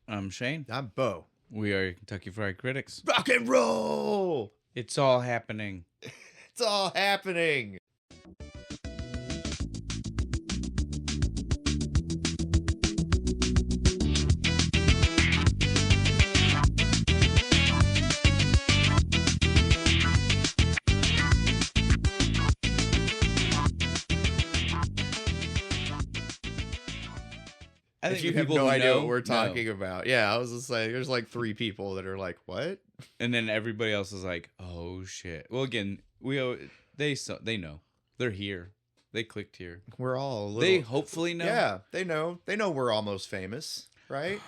I'm Shane. I'm Bo. We are Kentucky Fried Critics. Rock and roll! It's all happening. It's all happening. I think If you the have people no who idea know, what we're know. talking about. Yeah, I was just like, there's like 3 people that are like, what? And then everybody else is like, "Oh shit!" Well, again, they know they're here. They clicked here. We're all a little... They hopefully know. Yeah, they know. They know we're almost famous, right?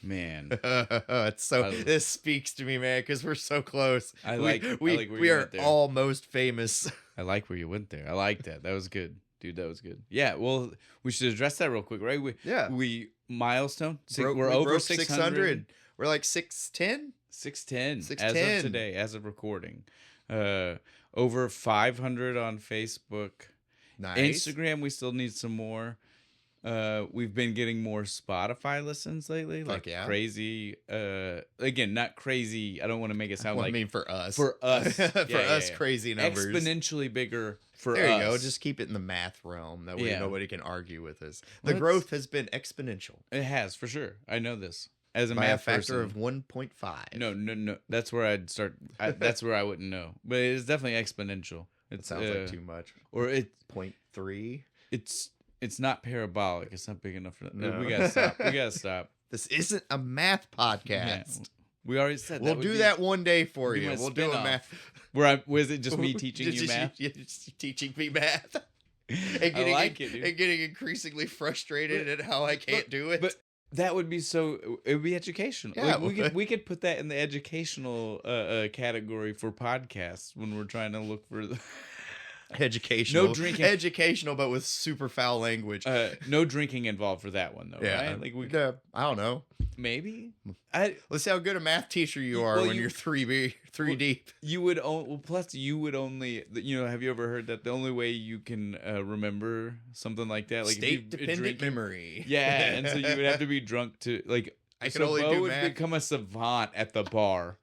Man, This speaks to me, man, because we're so close. I like where we you are went there. almost famous. I like where you went there. I like that. That was good, dude. That was good. Yeah. Well, we should address that real quick, right? We milestone. We're over broke 600. We're like 610. 610 as of today, as of recording. Over 500 on Facebook. Nice. Instagram, we still need some more. We've been getting more Spotify listens lately. Fuck yeah. Crazy. Again, not crazy. I don't want to make it sound like... I mean, for us. For us. Crazy numbers. Exponentially bigger for us. There you go. Just keep it in the math realm. That way nobody can argue with us. The growth has been exponential. It has, for sure. I know this. As a by math a factor person. of 1.5. No. That's where I'd start. That's where I wouldn't know. But it is definitely exponential. It sounds like too much. Or 0.3. It's not parabolic. It's not big enough for that. No. We gotta stop. This isn't a math podcast. Yeah. We already said we'll do that one day for be you. my We'll do a spin-off. math. Was it just me teaching you math? Just teaching me math. I like it, dude. And getting increasingly frustrated at how I can't do it. But that would be so. It would be educational. Yeah, we could put that in the educational category for podcasts when we're trying to look for the educational. No drinking. Educational, but with super foul language. No drinking involved for that one though. Yeah. Right? Like I don't know. Maybe. Let's see how good a math teacher you are when you're three deep. You would plus you would only, have you ever heard that the only way you can remember something like that, like state dependent memory. Yeah, and so you would have to be drunk to like. I can only do would math. become a savant at the bar.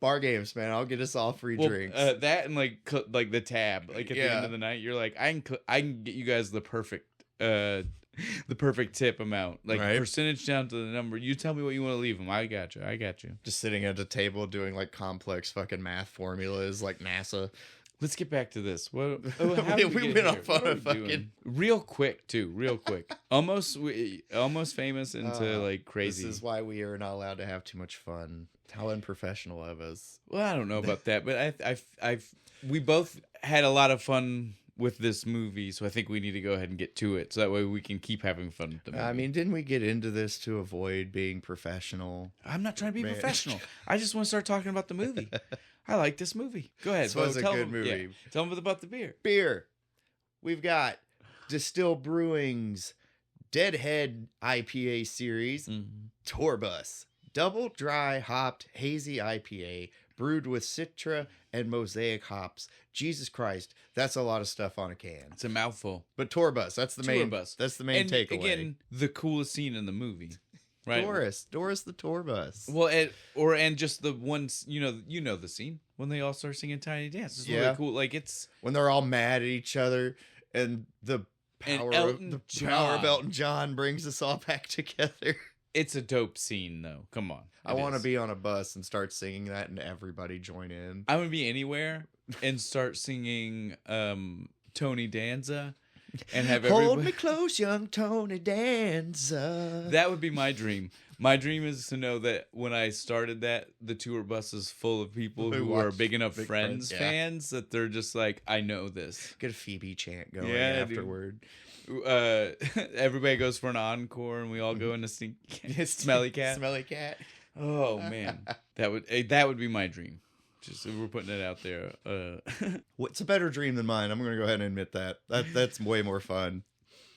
Bar games, man. I'll get us all free drinks. That and like the tab, like at the end of the night, you're like, I can get you guys the perfect tip amount, like percentage down to the number. You tell me what you want to leave them. I got you. Just sitting at a table doing like complex fucking math formulas like NASA. Let's get back to this. How we went off on a fucking doing? Real quick. almost famous into like crazy. This is why we are not allowed to have too much fun. How unprofessional of us. Well, I don't know about that, but we both had a lot of fun with this movie, so I think we need to go ahead and get to it, so that way we can keep having fun with the movie. I mean, didn't we get into this to avoid being professional? I'm not trying to be professional. I just want to start talking about the movie. I like this movie. Go ahead. This was a good movie. Yeah, tell them about the beer. Beer. We've got DESTIHL Brewing's Deadhead IPA series, TourBus. Double dry hopped hazy IPA brewed with Citra and Mosaic hops. Jesus Christ, that's a lot of stuff on a can. It's a mouthful. But TourBus, that's the main takeaway. Again, the coolest scene in the movie. Right. Doris the TourBus. Well, and just the ones, you know the scene when they all start singing Tiny Dance. It's really cool. Like it's when they're all mad at each other and the power of Elton John brings us all back together. It's a dope scene, though. Come on. I want to be on a bus and start singing that and everybody join in. I would be anywhere and start singing Tony Danza and have everybody... Hold me close, young Tony Danza. That would be my dream. My dream is to know that when I started that, the tour bus is full of people who are big enough Friends fans that they're just like, I know this. Get a Phoebe chant going afterward. Everybody goes for an encore and we all go into Smelly Cat. Smelly Cat. Oh man, that would be my dream. Just we're putting it out there. What's a better dream than mine? I'm going to go ahead and admit that's way more fun.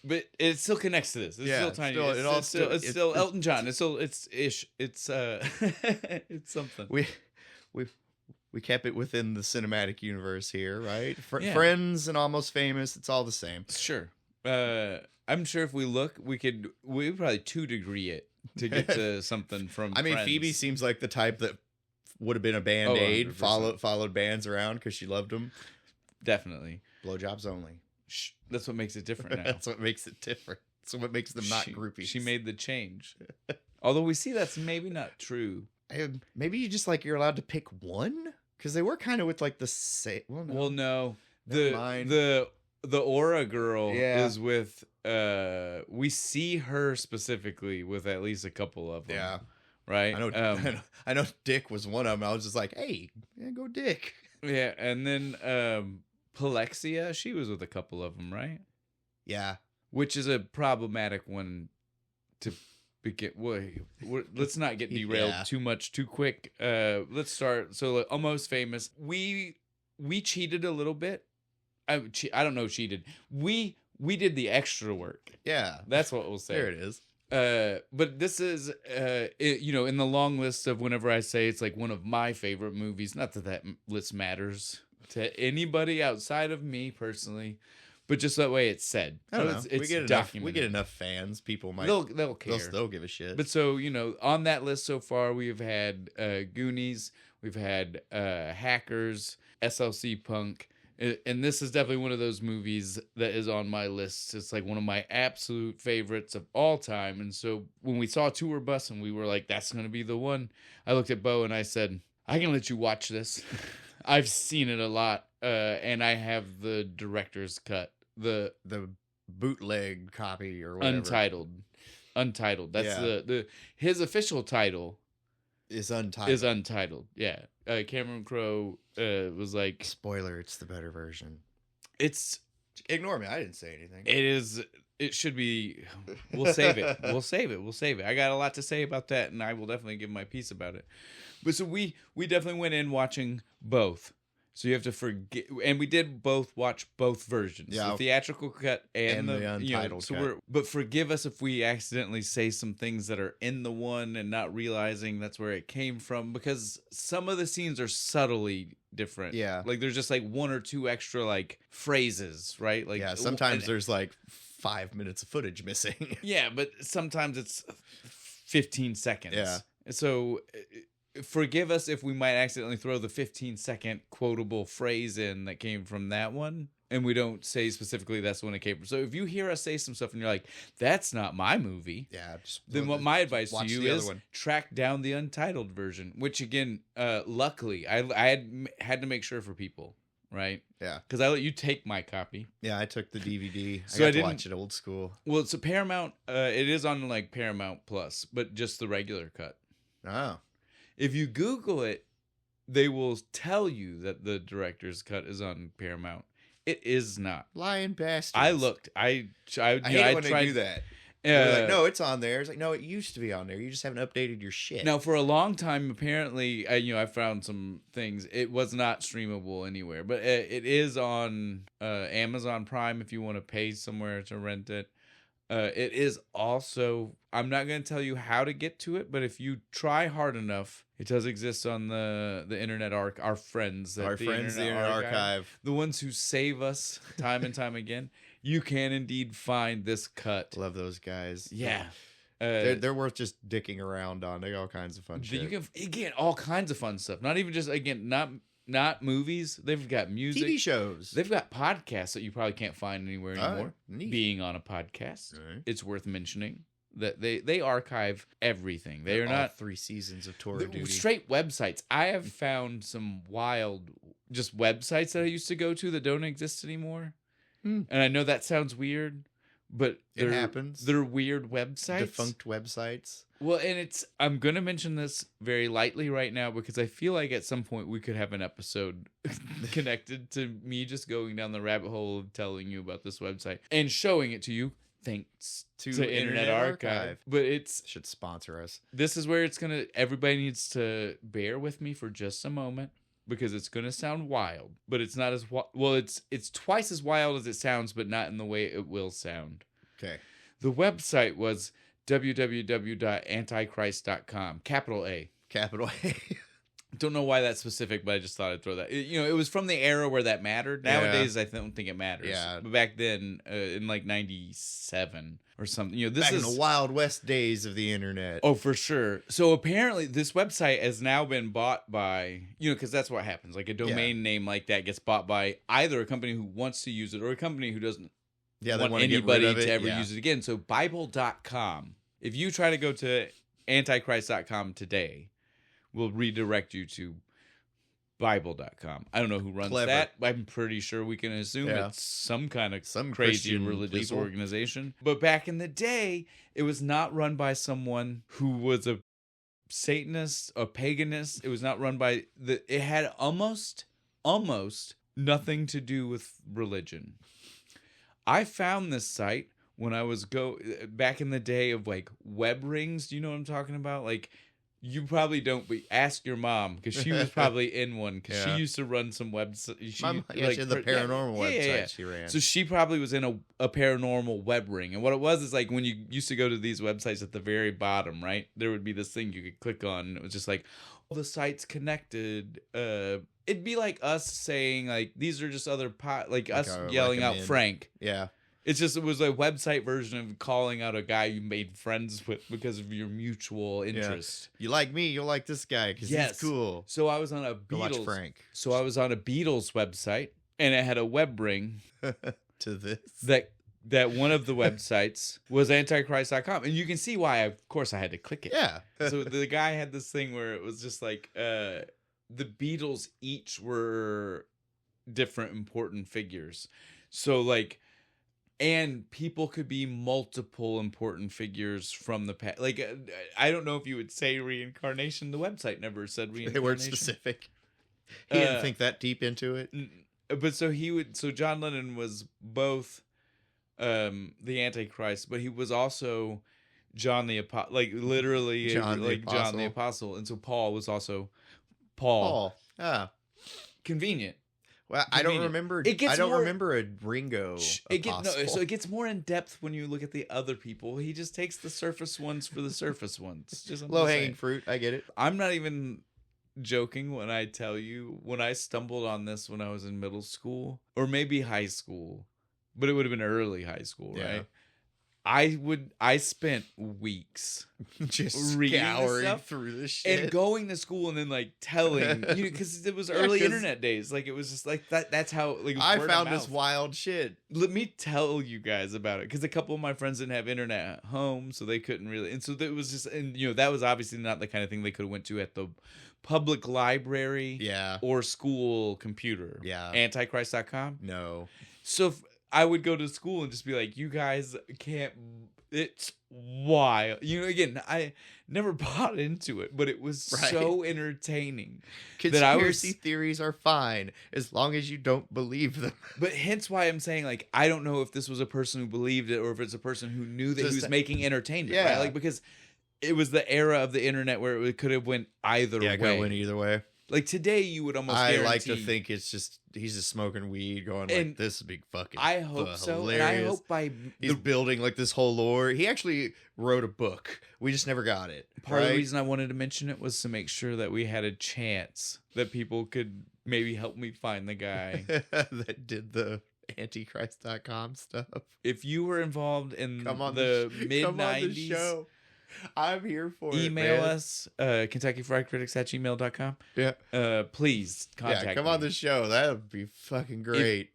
But it still connects to this. It's still tiny. It's still Elton John. It's something. We kept it within the cinematic universe here, right? Friends and Almost Famous. It's all the same. Sure. I'm sure if we look, we probably 2-degree it to get to something from I mean, Friends. Phoebe seems like the type that would have been a Band-Aid, followed bands around because she loved them. Definitely. Blowjobs only. That's what makes it different now. That's what makes it different. That's what makes them not groupies. She made the change. Although we see that's maybe not true. Maybe you just like you're allowed to pick one because they were kind of with like the same. Well, no. The Aura girl is with. We see her specifically with at least a couple of them. Yeah. Right. I know. Dick was one of them. I was just like, hey, go Dick. Yeah, and then Palexia, she was with a couple of them, right? Yeah. Which is a problematic one to begin. Let's not get derailed too much too quick. Let's start. So Almost Famous. We cheated a little bit. I don't know. Cheated. We did the extra work. Yeah, that's what we'll say. There it is. But this is, in the long list of whenever I say it's like one of my favorite movies. Not that list matters to anybody outside of me personally, but just that way it's said. I don't know. It's we get enough fans. People might they'll care. They'll give a shit. But so on that list so far, we've had Goonies, we've had Hackers, SLC Punk. And this is definitely one of those movies that is on my list. It's like one of my absolute favorites of all time. And so when we saw Tour Bus and we were like, that's going to be the one, I looked at Bo and I said, I can let you watch this. I've seen it a lot. And I have the director's cut. The bootleg copy or whatever. Untitled. That's his official title. Is Untitled. Yeah. Cameron Crowe was like... Spoiler, it's the better version. It's... Ignore me, I didn't say anything. It should be... We'll save it. We'll save it. I got a lot to say about that, and I will definitely give my piece about it. But so we definitely went in watching both. So you have to forget... And we did both watch both versions. Yeah. The theatrical cut and the Untitled cut. But forgive us if we accidentally say some things that are in the one and not realizing that's where it came from. Because some of the scenes are subtly different. Yeah. Like there's just like one or two extra like phrases, right? Like sometimes there's like 5 minutes of footage missing. Yeah, but sometimes it's 15 seconds. Yeah. So... Forgive us if we might accidentally throw the 15-second quotable phrase in that came from that one, and we don't say specifically that's when it came from. So if you hear us say some stuff and you're like, that's not my movie, then what my advice to you is track down the Untitled version, which again, luckily, I had to make sure for people, right? Yeah. Because I let you take my copy. Yeah, I took the DVD. So I got to watch it old school. Well, it's a Paramount. It is on like Paramount Plus, but just the regular cut. Oh. If you Google it, they will tell you that the director's cut is on Paramount. It is not. Lying bastards. I looked. I hate when they do that. They're like, no, it's on there. It's like, no, it used to be on there. You just haven't updated your shit. Now, for a long time, apparently, I found some things. It was not streamable anywhere, but it is on Amazon Prime if you want to pay somewhere to rent it. It is also, I'm not going to tell you how to get to it, but if you try hard enough, it does exist on the Internet our friends. The Internet Archive. The ones who save us time and time again. You can indeed find this cut. Love those guys. Yeah. They're worth just dicking around on. They got all kinds of fun shit. You can get all kinds of fun stuff. Not even just, again, not movies. They've got music. TV shows. They've got podcasts that you probably can't find anywhere anymore. Neat. Being on a podcast, right. It's worth mentioning that they archive everything. They are all not 3 seasons of Tour Duty. Straight websites. I have found some wild just websites that I used to go to that don't exist anymore. And I know that sounds weird, but it happens. They're weird websites. Defunct websites. Well, and I'm going to mention this very lightly right now because I feel like at some point we could have an episode connected to me just going down the rabbit hole of telling you about this website and showing it to you thanks to Internet Archive. But should sponsor us. This is where everybody needs to bear with me for just a moment because it's going to sound wild, but it's not as well, it's twice as wild as it sounds, but not in the way it will sound. Okay. The website was www.antichrist.com. Capital A. Don't know why that's specific, but I just thought I'd throw that. It was from the era where that mattered. Nowadays, I don't think it matters. Yeah. But back then, in like 97 or something, Back in the Wild West days of the internet. Oh, for sure. So apparently, this website has now been bought by, because that's what happens. Like a domain name like that gets bought by either a company who wants to use it or a company who doesn't want anybody to ever use it again. So Bible.com. If you try to go to Antichrist.com today, will redirect you to Bible.com. I don't know who runs that. I'm pretty sure we can assume it's some kind of crazy Christian religious organization. But back in the day, it was not run by someone who was a Satanist, a paganist. It was not run by it had almost nothing to do with religion. I found this site when I was back in the day of like web rings. Do you know what I'm talking about? Like, you probably don't, but ask your mom, because she was probably in one, because she used to run some websites. My mom, she had the paranormal website she ran. So she probably was in a paranormal web ring. And what it was is like when you used to go to these websites at the very bottom, right? There would be this thing you could click on. And it was just like, the site's connected. It'd be like us saying, like, these are just other us yelling out Frank. Yeah. It was a website version of calling out a guy you made friends with because of your mutual interest. You like me, you'll like this guy because he's cool. So I was on a Go watch Frank. So I was on a Beatles website, and it had a web ring to this that one of the websites was Antichrist.com, and you can see why. Of course, I had to click it. Yeah. So the guy had this thing where it was just like the Beatles each were different important figures. So like. And people could be multiple important figures from the past. Like, I don't know if you would say reincarnation. The website never said reincarnation. They weren't specific. He didn't think that deep into it. But so John Lennon was both the Antichrist, but he was also John the Apostle. Like, literally, John the Apostle. And so Paul was also Paul. Ah. Convenient. Well, I don't remember. Remember a Ringo. So it gets more in depth when you look at the other people. He just takes the surface ones for the surface ones. Just low hanging fruit. I get it. I'm not even joking when I tell you when I stumbled on this when I was in middle school or maybe high school, but it would have been early high school, right? I spent weeks just scouring through this shit and going to school and then like telling because it was early internet days. Like it was just like that. That's how like I found this wild shit. Let me tell you guys about it because a couple of my friends didn't have internet at home, so they couldn't really. And so it was just that was obviously not the kind of thing they could have went to at the public library, or school computer, Antichrist.com. No, so. I would go to school and just be like, you guys can't, it's wild. Again, I never bought into it, but it was so entertaining. Conspiracy theories are fine as long as you don't believe them. But hence why I'm saying, like, I don't know if this was a person who believed it or if it's a person who knew that he was making entertainment. Right? Like, because it was the era of the internet where it could have went either way. Yeah, it could have went either way. Like today, you would almost guarantee. I like to think it's just he's just smoking weed, going like, "This is big fucking." I hope so, hilarious. And I hope he's building like this whole lore. He actually wrote a book. We just never got it. Part of the reason I wanted to mention it was to make sure that we had a chance that people could maybe help me find the guy that did the Antichrist.com stuff. If you were involved in the mid-90s. I'm here for Email us, KentuckyFriedCritics@gmail.com. Yeah. Please contact me. Come on the show. That would be fucking great.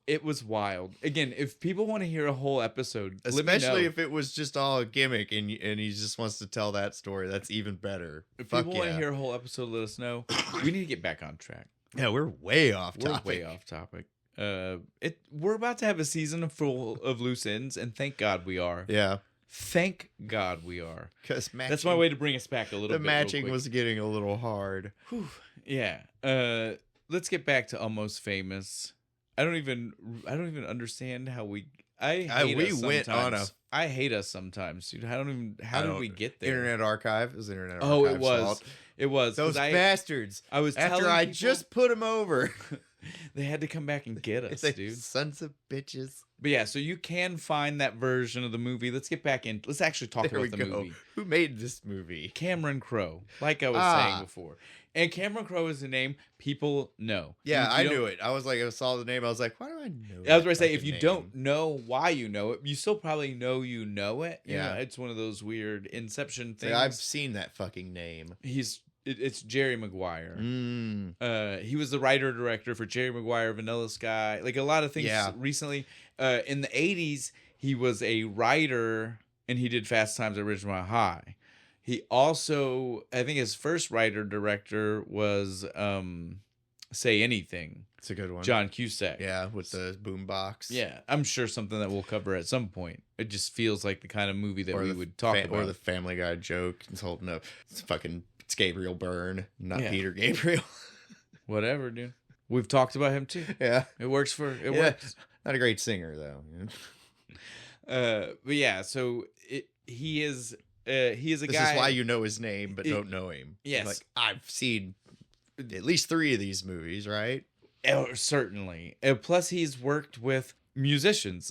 It was wild. Again, if people want to hear a whole episode, especially if it was just all a gimmick and he just wants to tell that story, that's even better. If people want to hear a whole episode, let us know. We need to get back on track. Yeah, we're way off topic. We're about to have a season full of loose ends, and thank God we are. Yeah. Thank God we are. Because that's my way to bring us back a little bit. The matching was getting a little hard. Whew. Yeah. Let's get back to Almost Famous. I don't even understand how we. I hate us sometimes, dude. How did we get there? Internet Archive is Internet Archive. Oh, it was. It was those bastards. I was after I just put them over. They had to come back and get us, They dude. sons of bitches. But yeah, so you can find that version of the movie. Let's get back in. Let's actually talk There we about the go. movie. Who made this movie? Cameron Crowe, like I was saying before. And Cameron Crowe is a name people know. Yeah, I don't- knew it. I was like, I saw the name. I was like, why do I know? I was going to that say, if fucking you name? don't know why you know it, you still probably know you know it. You Yeah. know, it's one of those weird Inception Like, things. I've seen that fucking name. It's Jerry Maguire. Mm. He was the writer-director for Jerry Maguire, Vanilla Sky, like a lot of things recently. In the 80s, he was a writer, and he did Fast Times at Ridgemont High. He also, I think his first writer-director was Say Anything. It's a good one. John Cusack. Yeah, with the boombox. Yeah, I'm sure something that we'll cover at some point. It just feels like the kind of movie that we would talk about. Or the Family Guy joke. It's holding up. It's Gabriel Byrne, not Yeah. Peter Gabriel. Whatever, dude. We've talked about him too. Yeah. It works for it Yeah. works. Not a great singer though. But yeah, so he is a This guy. is why you know his name but don't know him. Yes. Like, I've seen at least 3 of these movies, right? Certainly. Plus, he's worked with musicians.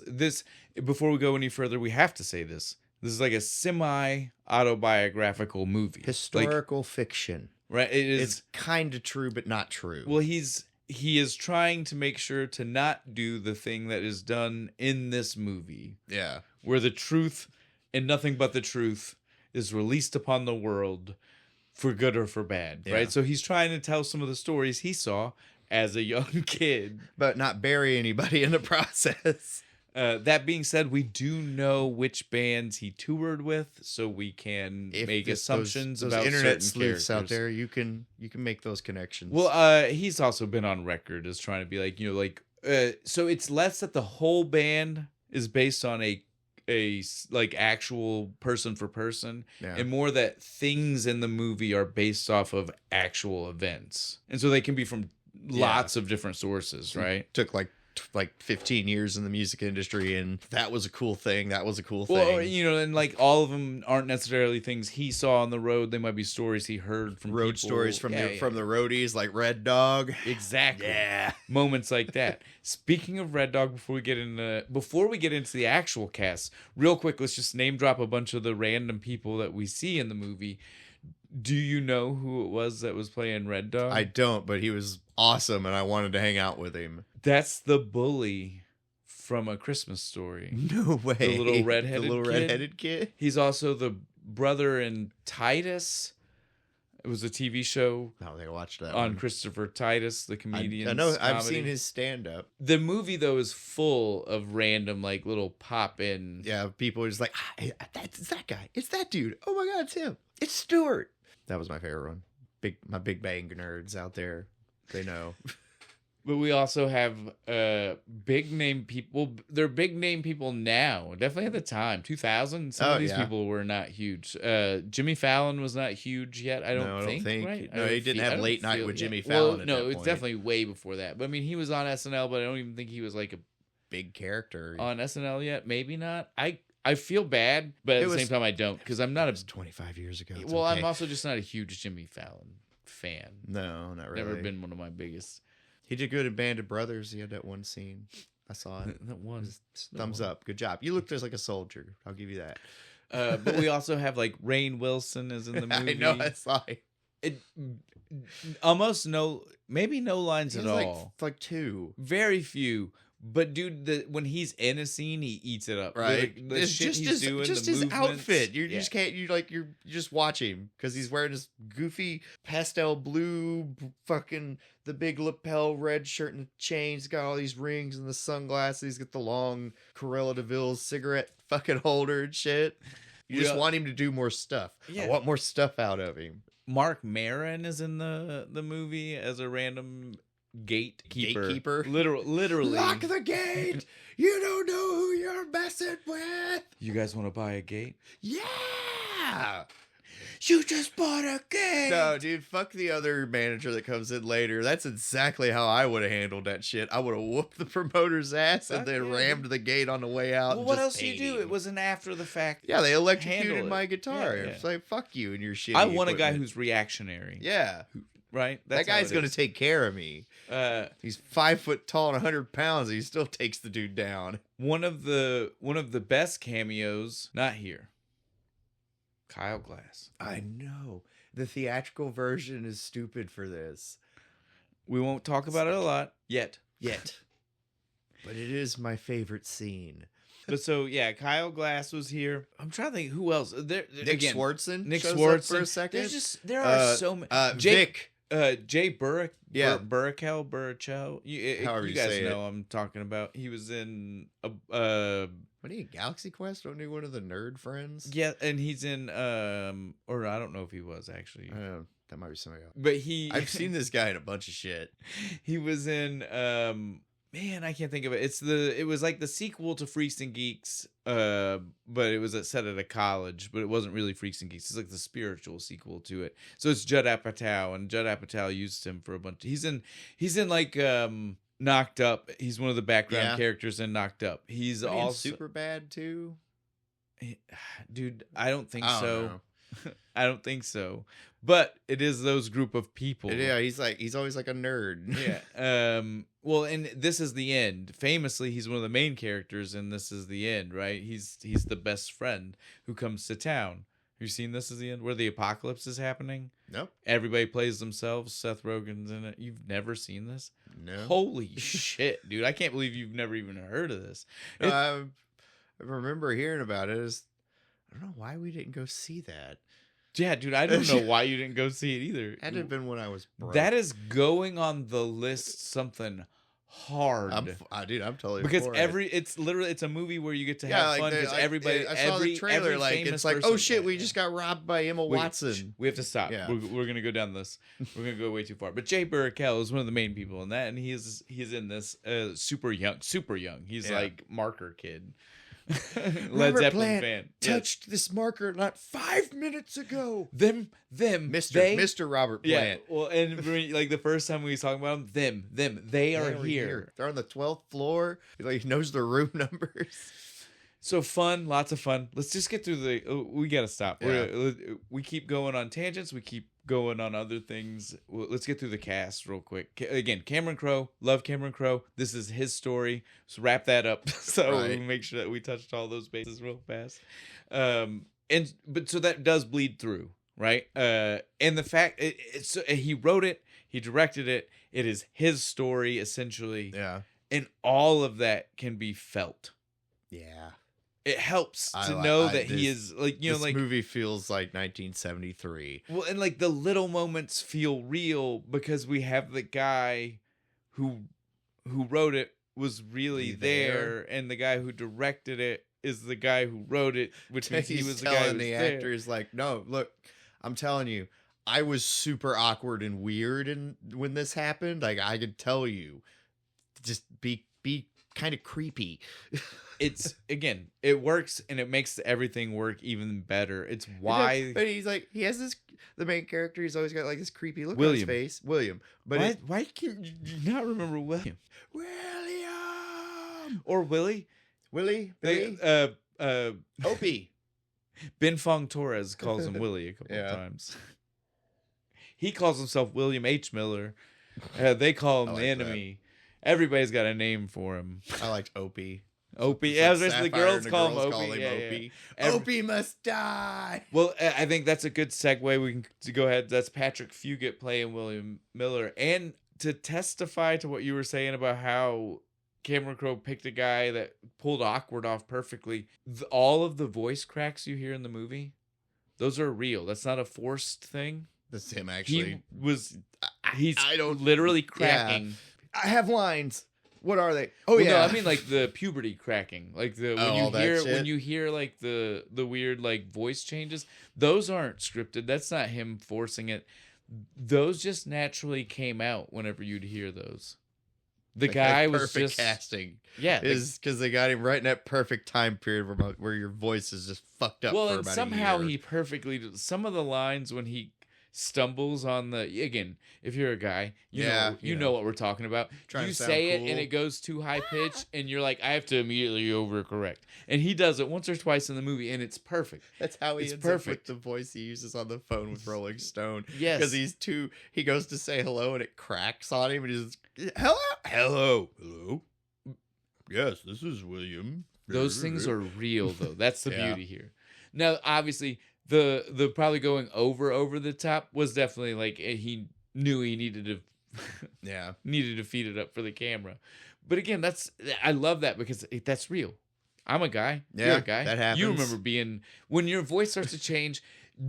Before we go any further, we have to say this. This is like a semi-autobiographical movie. Historical fiction. Right? It is. It's kind of true but not true. Well, he is trying to make sure to not do the thing that is done in this movie, yeah. where the truth and nothing but the truth is released upon the world for good or for bad, Yeah. right? So he's trying to tell some of the stories he saw as a young kid. But not bury anybody in the process. That being said, we do know which bands he toured with, so we can make assumptions those about internet certain sleuths out characters. there. You can make those connections. Well, he's also been on record as trying to be like, so it's less that the whole band is based on a like actual person for person, yeah. and more that things in the movie are based off of actual events, and so they can be from lots of different sources, right? Took like 15 years in the music industry, and that was a cool thing. That was a cool thing. Well, and like all of them aren't necessarily things he saw on the road. They might be stories he heard from road people. stories from the roadies, like Red Dog. Exactly. Yeah. Moments like that. Speaking of Red Dog, before we get into the actual cast, real quick, let's just name drop a bunch of the random people that we see in the movie. Do you know who it was that was playing Red Dog? I don't, but he was awesome, and I wanted to hang out with him. That's the bully from A Christmas Story. No way. The little redheaded kid. He's also the brother in Titus. It was a TV show Oh, they watched that on one. Christopher Titus, the comedian. I know. I've seen his stand-up. The movie though is full of random like little pop-in. Yeah, people are just like, it's that guy. It's that dude. Oh my God, it's him. It's Stewart. That was my favorite one. My Big Bang nerds out there, they know. But we also have big name people. They're big name people now. Definitely at the time, 2000. Some of these people were not huge. Jimmy Fallon was not huge yet. I don't think. Right? No, he didn't have Late Night with Jimmy Fallon. At no, that it was point. definitely way before that. But I mean, he was on SNL, but I don't even think he was like a big character on SNL yet. Maybe not. I feel bad, but at the same time, I don't because I'm not a 25 years ago. Well, okay. I'm also just not a huge Jimmy Fallon fan. No, not really. Never been one of my biggest. He did good in Band of Brothers. He had that one scene. I saw it. That one. Thumbs up. Good job. You looked just like a soldier. I'll give you that. But we also have like Rainn Wilson is in the movie. I know. I saw it. Almost maybe no lines at all. Like 2. Very few. But dude, when he's in a scene, he eats it up. Right. The shit just he's doing, just the his movements. outfit. You just can't. You just watch him because he's wearing his goofy pastel blue fucking the big lapel red shirt and the chains. He's got all these rings and the sunglasses. He's got the long Corella DeVille cigarette fucking holder and shit. You just want him to do more stuff. Yeah. I want more stuff out of him. Mark Maron is in the movie as a random gatekeeper. Literally. Lock the gate. You don't know who you're messing with. You guys want to buy a gate? Yeah. You just bought a gate. No, dude, fuck the other manager that comes in later. That's exactly how I would have handled that shit. I would have whooped the promoter's ass and then rammed the gate on the way out. Well, what else do you do? It was an after the fact. Yeah, they electrocuted my guitar. Yeah. It's like, fuck you and your shit. I want a guy who's reactionary. Yeah. right? That guy's going to take care of me. He's 5 foot tall and 100 pounds. And he still takes the dude down. One of the best cameos, not here. Kyle Glass. I know. The theatrical version is stupid for this. We won't talk about it a lot yet. But it is my favorite scene. But so, yeah, Kyle Glass was here. I'm trying to think who else. Nick Swartzen shows up Swartzen for a second. There are so many. Vic. Jay Burrick. Yeah. Burrichel. However you you guys say know I'm talking about. He was in What are you, Galaxy Quest? Wasn't he one of the nerd friends? Yeah, and he's in or I don't know if he was actually. That might be something else. But I've seen this guy in a bunch of shit. He was in man, I can't think of it. It was like the sequel to Freaks and Geeks, but it was set at a college, but it wasn't really Freaks and Geeks. It's like the spiritual sequel to it. So it's Judd Apatow, and Judd Apatow used him for a bunch. He's in like Knocked Up. He's one of the background characters in Knocked Up. He's also super bad too. Dude, I don't think I don't so. know. I don't think so. But it is those group of people. Yeah, he's always like a nerd. Yeah. Well, and This Is the End. Famously, he's one of the main characters in This Is the End, right? He's the best friend who comes to town. Have you seen This Is the End? Where the apocalypse is happening? Nope. Everybody plays themselves. Seth Rogen's in it. You've never seen this? No. Holy shit, dude. I can't believe you've never even heard of this. I remember hearing about it. I don't know why we didn't go see that. Yeah, dude, I don't know why you didn't go see it either. Had to have been when I was broke. That is going on the list something hard. Dude, I'm totally because for it's a movie where you get to have fun because everybody. I saw the trailer. It's like, oh shit, we just got robbed by Emma Watson. We have to stop. Yeah. We're gonna go down this. We're gonna go way too far. But Jay Baruchel is one of the main people in that, and he's in this super young. He's like marker kid. Led Zeppelin fan touched this marker not 5 minutes ago. Them, Mr. Robert Plant. Yeah, well, and like the first time we was talking about them, they are here. They're on the 12th floor. He knows the room numbers. So fun, lots of fun. Let's just get through we gotta stop. Yeah. We keep going on tangents. We keep going on other things. Let's get through the cast real quick. Again, Cameron Crowe. Love Cameron Crowe. This is his story. So wrap that up. So we make sure that we touched all those bases real fast. But so that does bleed through, right? And the fact he wrote it, he directed it. It is his story essentially. Yeah. And all of that can be felt. Yeah. It helps to know that he is like, this movie feels like 1973. Well, and like the little moments feel real because we have the guy who wrote it was really there, and the guy who directed it is the guy who wrote it, which means he was the guy who was there. Actor is like, no, look, I'm telling you, I was super awkward and weird when this happened. Like I could tell you, just be kind of creepy. It's again, it works and it makes everything work even better. It's why. But he's like, he has this. The main character, he's always got like this creepy look William. on his face. William. But why can you not remember William? Or Willie? Billy? Opie. Ben Fong Torres calls him Willie a couple of times. He calls himself William H. Miller. They call him the enemy. That. Everybody's got a name for him. I liked Opie. Opie. Yeah, the girls call him Opie. Opie. Opie must die. Well, I think that's a good segue. We can go ahead. That's Patrick Fugit playing William Miller. And to testify to what you were saying about how Cameron Crowe picked a guy that pulled awkward off perfectly, all of the voice cracks you hear in the movie, those are real. That's not a forced thing. That's him, actually. He's literally cracking. Yeah. I have lines. What are they? No, I mean like the puberty cracking, like when you hear like the weird like voice changes. Those aren't scripted. That's not him forcing it. Those just naturally came out whenever you'd hear those. The guy was just casting. Yeah, is because they got him right in that perfect time period where your voice is just fucked up. Well, for and about somehow a year. he perfectly. Some of the lines when he stumbles on the, again, if you're a guy, you know what we're talking about. Trying you to sound say it cool. and it goes too high pitched and you're like, I have to immediately overcorrect. And he does it once or twice in the movie and it's perfect. That's how he It's ends up perfect. with the voice he uses on the phone with Rolling Stone. Yes. Because he goes to say hello and it cracks on him and he's hello. Yes, this is William. Those things are real though. That's the Yeah. beauty here. Now, obviously, the probably going over the top was definitely like he knew he needed to needed to feed it up for the camera. But again, I love that because that's real. I'm a guy. Yeah, You're a guy. that happens. You remember being when your voice starts to change,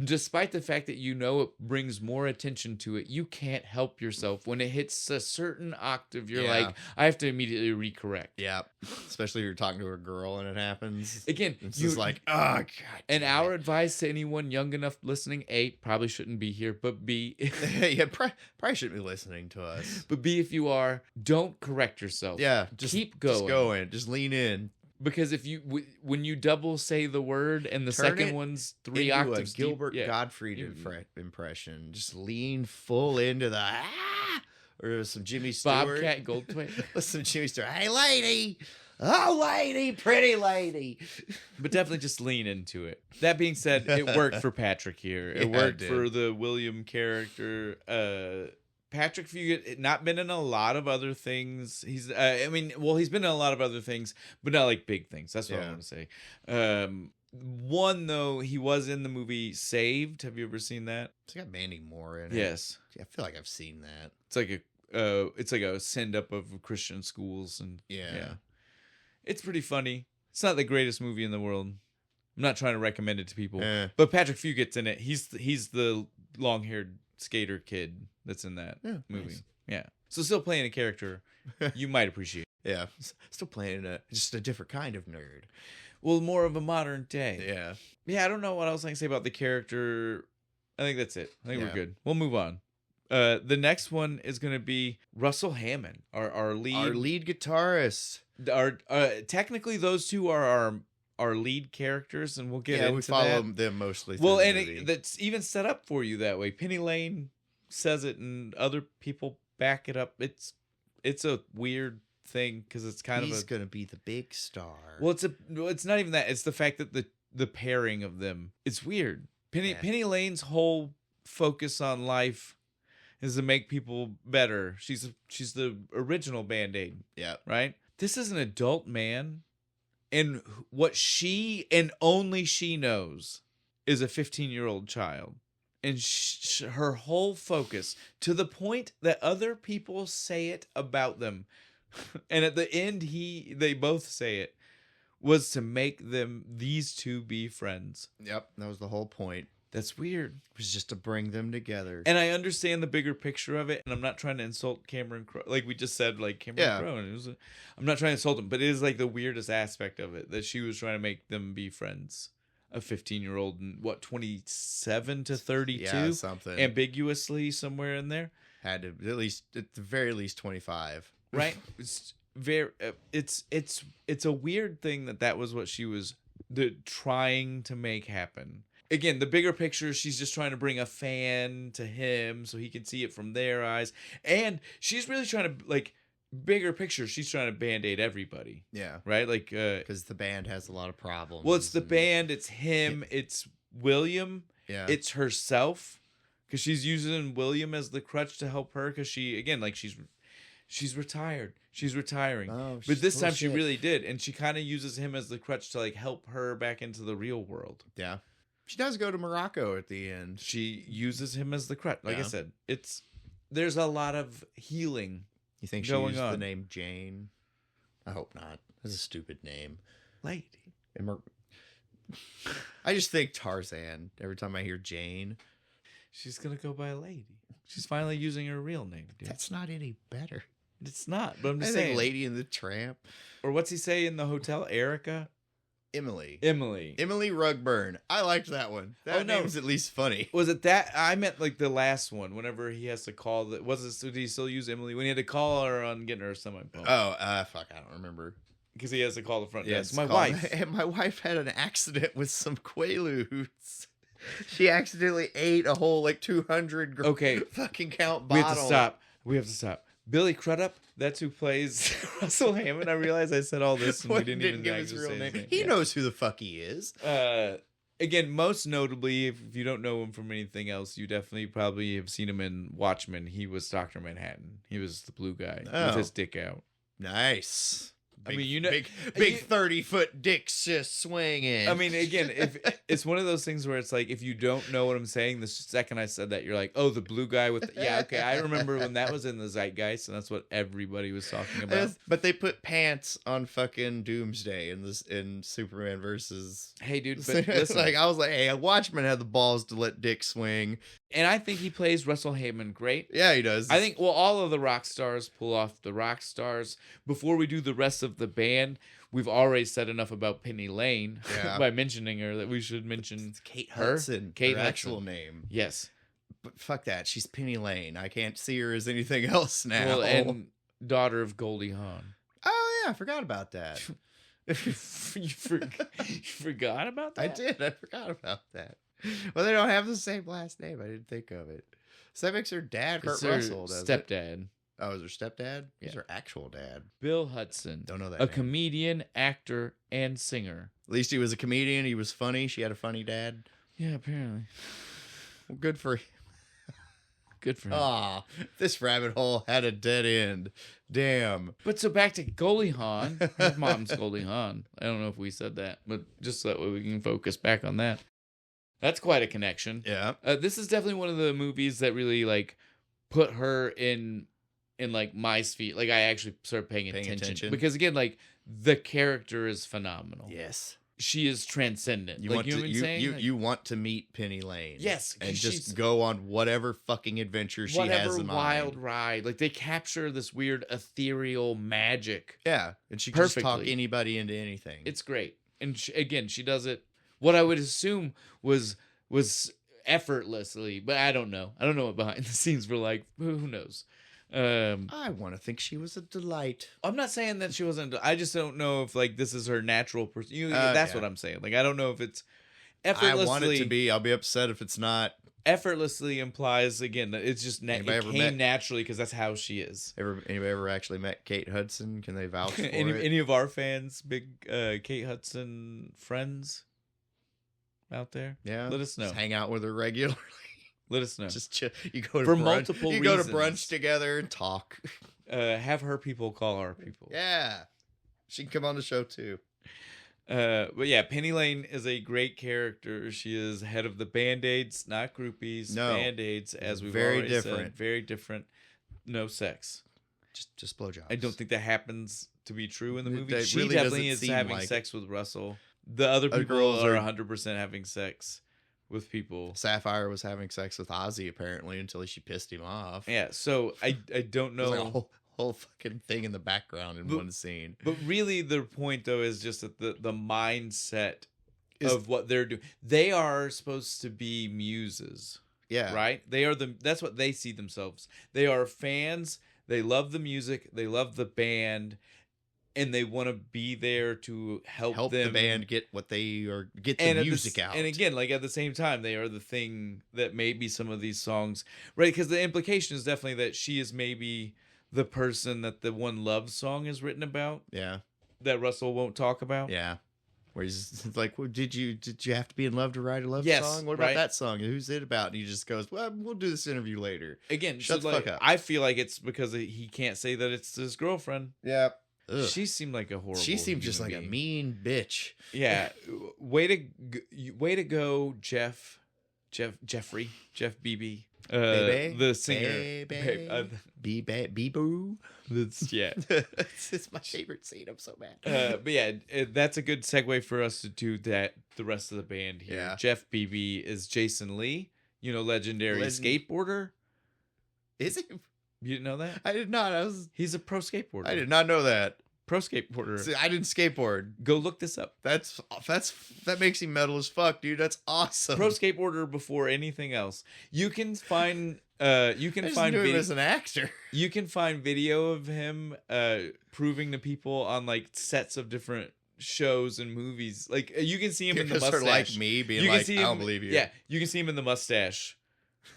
despite the fact that you know it brings more attention to it, you can't help yourself. When it hits a certain octave, you're like, I have to immediately recorrect. Yeah. Especially if you're talking to a girl and it happens. Again, It's just like, oh, God. And our advice to anyone young enough listening, A, probably shouldn't be here, but B, yeah, probably shouldn't be listening to us. but B, if you are, don't correct yourself. Yeah, keep going. Just going. Just lean in. Because if you when you double say the word and the Turn second it one's three into octaves a Gilbert deep, Gottfried impression. Just lean full into the or some Jimmy Stewart. Bobcat Goldthwait. With some Jimmy Stewart. Hey, lady. Oh, lady. Pretty lady. But definitely just lean into it. That being said, it worked for Patrick here. It Yeah, worked it did. for the William character. Patrick Fugit, not been in a lot of other things. He's been in a lot of other things, but not like big things. That's what I want to say. One though, he was in the movie Saved. Have you ever seen that? It's got Mandy Moore in it. Yes. Yeah, I feel like I've seen that. It's like a send up of Christian schools and Yeah. It's pretty funny. It's not the greatest movie in the world. I'm not trying to recommend it to people, Eh. but Patrick Fugit's in it. He's the long-haired skater kid that's in that movie. Nice. Yeah. So still playing a character you might appreciate. Yeah. Still playing just a different kind of nerd. Well, more of a modern day. Yeah. Yeah, I don't know what else I can say about the character. I think that's it. I think we're Yeah. good. We'll move on. The next one is going to be Russell Hammond, our lead guitarist. Technically those two are our lead characters, and we'll get into we follow that. them mostly. Well, through and the movie. that's even set up for you that way. Penny Lane says it, and other people back it up. It's a weird thing because it's he's gonna be the big star. Well, it's not even that. It's the fact that the pairing of them. It's weird. Penny Lane's whole focus on life is to make people better. She's the original Band-Aid. Yeah. Right? This is an adult man, and what she and only she knows is a 15-year-old child. And her whole focus, to the point that other people say it about them, and at the end they both say it, was to make these two be friends. Yep, that was the whole point. That's weird. It was just to bring them together. And I understand the bigger picture of it, and I'm not trying to insult Cameron Crowe. Like we just said, like Cameron Crowe. And I'm not trying to insult him, but it is like the weirdest aspect of it, that she was trying to make them be friends. A 15-year-old and 27 to 32? Yeah, something. Ambiguously somewhere in there. Had to, at the very least 25. Right? It's very it's a weird thing that was what she was trying to make happen. Again, the bigger picture, she's just trying to bring a fan to him so he can see it from their eyes. And she's really trying to, like, bigger picture, she's trying to Band-Aid everybody. Yeah. Right? Like, because the band has a lot of problems. Well, it's the band, it's him, it's William, it's herself. Because she's using William as the crutch to help her. Because she, again, like, she's retired. She's retiring. Oh, but this time she really did. And she kind of uses him as the crutch to, like, help her back into the real world. Yeah. She does go to Morocco at the end. She uses him as the crutch. Like I said, there's a lot of healing. You think she used the name Jane? I hope not. That's a stupid name. Lady. I just think Tarzan every time I hear Jane. She's going to go by Lady. She's finally using her real name, dude. That's not any better. It's not, but I'm just I saying. think Lady and the Tramp. Or what's he say in the hotel? Erica? Emily Rugburn. I liked that one. That name's at least funny. Was it that? I meant like the last one. Whenever he has to call did he still use Emily when he had to call her on getting her semi-phone? Oh, fuck, I don't remember. Because he has to call the front desk. My wife had an accident with some Quaaludes. She accidentally ate a whole like 200 Okay. fucking count We bottle. have to stop. We have to stop. Billy Crudup, that's who plays Russell Hammond. I realize I said all this and we didn't even give his actually real say his name. name. He Yeah. knows who the fuck he is. Again, most notably, if you don't know him from anything else, you definitely probably have seen him in Watchmen. He was Dr. Manhattan. He was the blue guy with his dick out. Nice. I mean, you know, big you- 30-foot dicks just swinging. I mean, again, if it's one of those things where it's like, if you don't know what I'm saying, the second I said that, you're like, oh, the blue guy with the... Yeah, okay, I remember when that was in the zeitgeist, and that's what everybody was talking about. But they put pants on fucking Doomsday in Superman versus. Hey, dude, So but it's listen, like I was like, hey, a Watchman had the balls to let Dick swing. and I think he plays Russell Hammond great. Yeah, he does. I think, well, all of the rock stars pull off the rock stars. Before we do the rest of the band, we've already said enough about Penny Lane by mentioning her that we should mention It's Kate her. Hudson. Kate her Hudson. actual name. Yes. But fuck that. She's Penny Lane. I can't see her as anything else now. Well, and daughter of Goldie Hawn. Oh yeah, I forgot about that. you forgot about that? I did. I forgot about that. Well, they don't have the same last name. I didn't think of it. So that makes her dad Kurt It's her Russell, does it? stepdad. Oh, is her stepdad? Yeah. He's her actual dad. Bill Hudson. Don't know that A name. comedian, actor, and singer. At least he was a comedian. He was funny. She had a funny dad. Yeah, apparently. Well, good for him. Good for him. Ah, this rabbit hole had a dead end. Damn. But so back to Goldie Hawn. Her mom's Goldie Hawn. I don't know if we said that, but just so that way we can focus back on that. That's quite a connection. Yeah. This is definitely one of the movies that really like put her in like my sphere. Like I actually started paying attention because again, like the character is phenomenal. Yes. She is transcendent. You like want you know to what I'm saying? Like, you want to meet Penny Lane. Yes, 'cause and she's- just go on whatever fucking adventure she has whatever in wild mind. ride. Like they capture this weird ethereal magic. Yeah, and she can just talk Perfectly. anybody into anything. It's great. And again, she does it what I would assume was effortlessly, but I don't know. I don't know what behind the scenes were like. Who knows? I want to think she was a delight. I'm not saying that she wasn't. I just don't know if like this is her natural person. That's yeah. what I'm saying. Like I don't know if it's effortlessly. I want it to be. I'll be upset if it's not. Effortlessly implies again that it's just it Anybody ever came met- naturally because that's how she is. Anybody ever actually met Kate Hudson? Can they vouch for it? Any of our fans, big Kate Hudson friends out there? Yeah, Let us know. Just hang out with her regularly. Let us know. Just you go to For brunch, multiple you go to reasons. brunch together and talk. Have her people call our people. Yeah, she can come on the show too. But yeah, Penny Lane is a great character. She is head of the Band-Aids, not groupies. No. Band-Aids, as we've Very already different. said. Very different. No sex. Just blowjobs. I don't think that happens to be true in the It- movie. that She really definitely doesn't is seem having like sex with Russell. The other Other people girls are are- 100% having sex with people. Sapphire was having sex with Ozzy apparently until she pissed him off. Yeah, so I don't There's know. like a whole fucking thing in the background in But- one scene. But really, the point though is just that the mindset Is- of what they're doing. They are supposed to be muses, Yeah. right? They are that's what they see themselves. They are fans. They love the music. They love the band, and they want to be there to help them the band get what they are get the at music out. And again, like at the same time, they are the thing that maybe some of these songs, right? Because the implication is definitely that she is maybe the person that the One Love song is written about yeah. that Russell won't talk about. Yeah. Where he's like, well, did you have to be in love to write a love Yes, song? What about right. that song? Who's it about? And he just goes, well, we'll do this interview later. Again, Shut so the like, fuck up. I feel like it's because he can't say that it's his girlfriend. Yeah. She seemed like a horrible. She seemed just like human a being. mean bitch. Yeah, way to go, Jeffrey, Jeff Beebe, Baby, the singer. Bee-boo. That's yeah. This is my favorite scene. I'm so mad. But yeah, that's a good segue for us to do that. The rest of the band here. Yeah. Jeff Beebe is Jason Lee. Legendary skateboarder. Is he? You didn't know that? I did not. He's a pro skateboarder. I did not know that. Pro skateboarder. See, I didn't skateboard. Go look this up. That makes him metal as fuck, dude. That's awesome. Pro skateboarder before anything else. You can find I just knew him as an actor. You can find video of him proving to people on like sets of different shows and movies. Like you can see him in the mustache. Like me being you can like, see I him, don't believe you. Yeah, you can see him in the mustache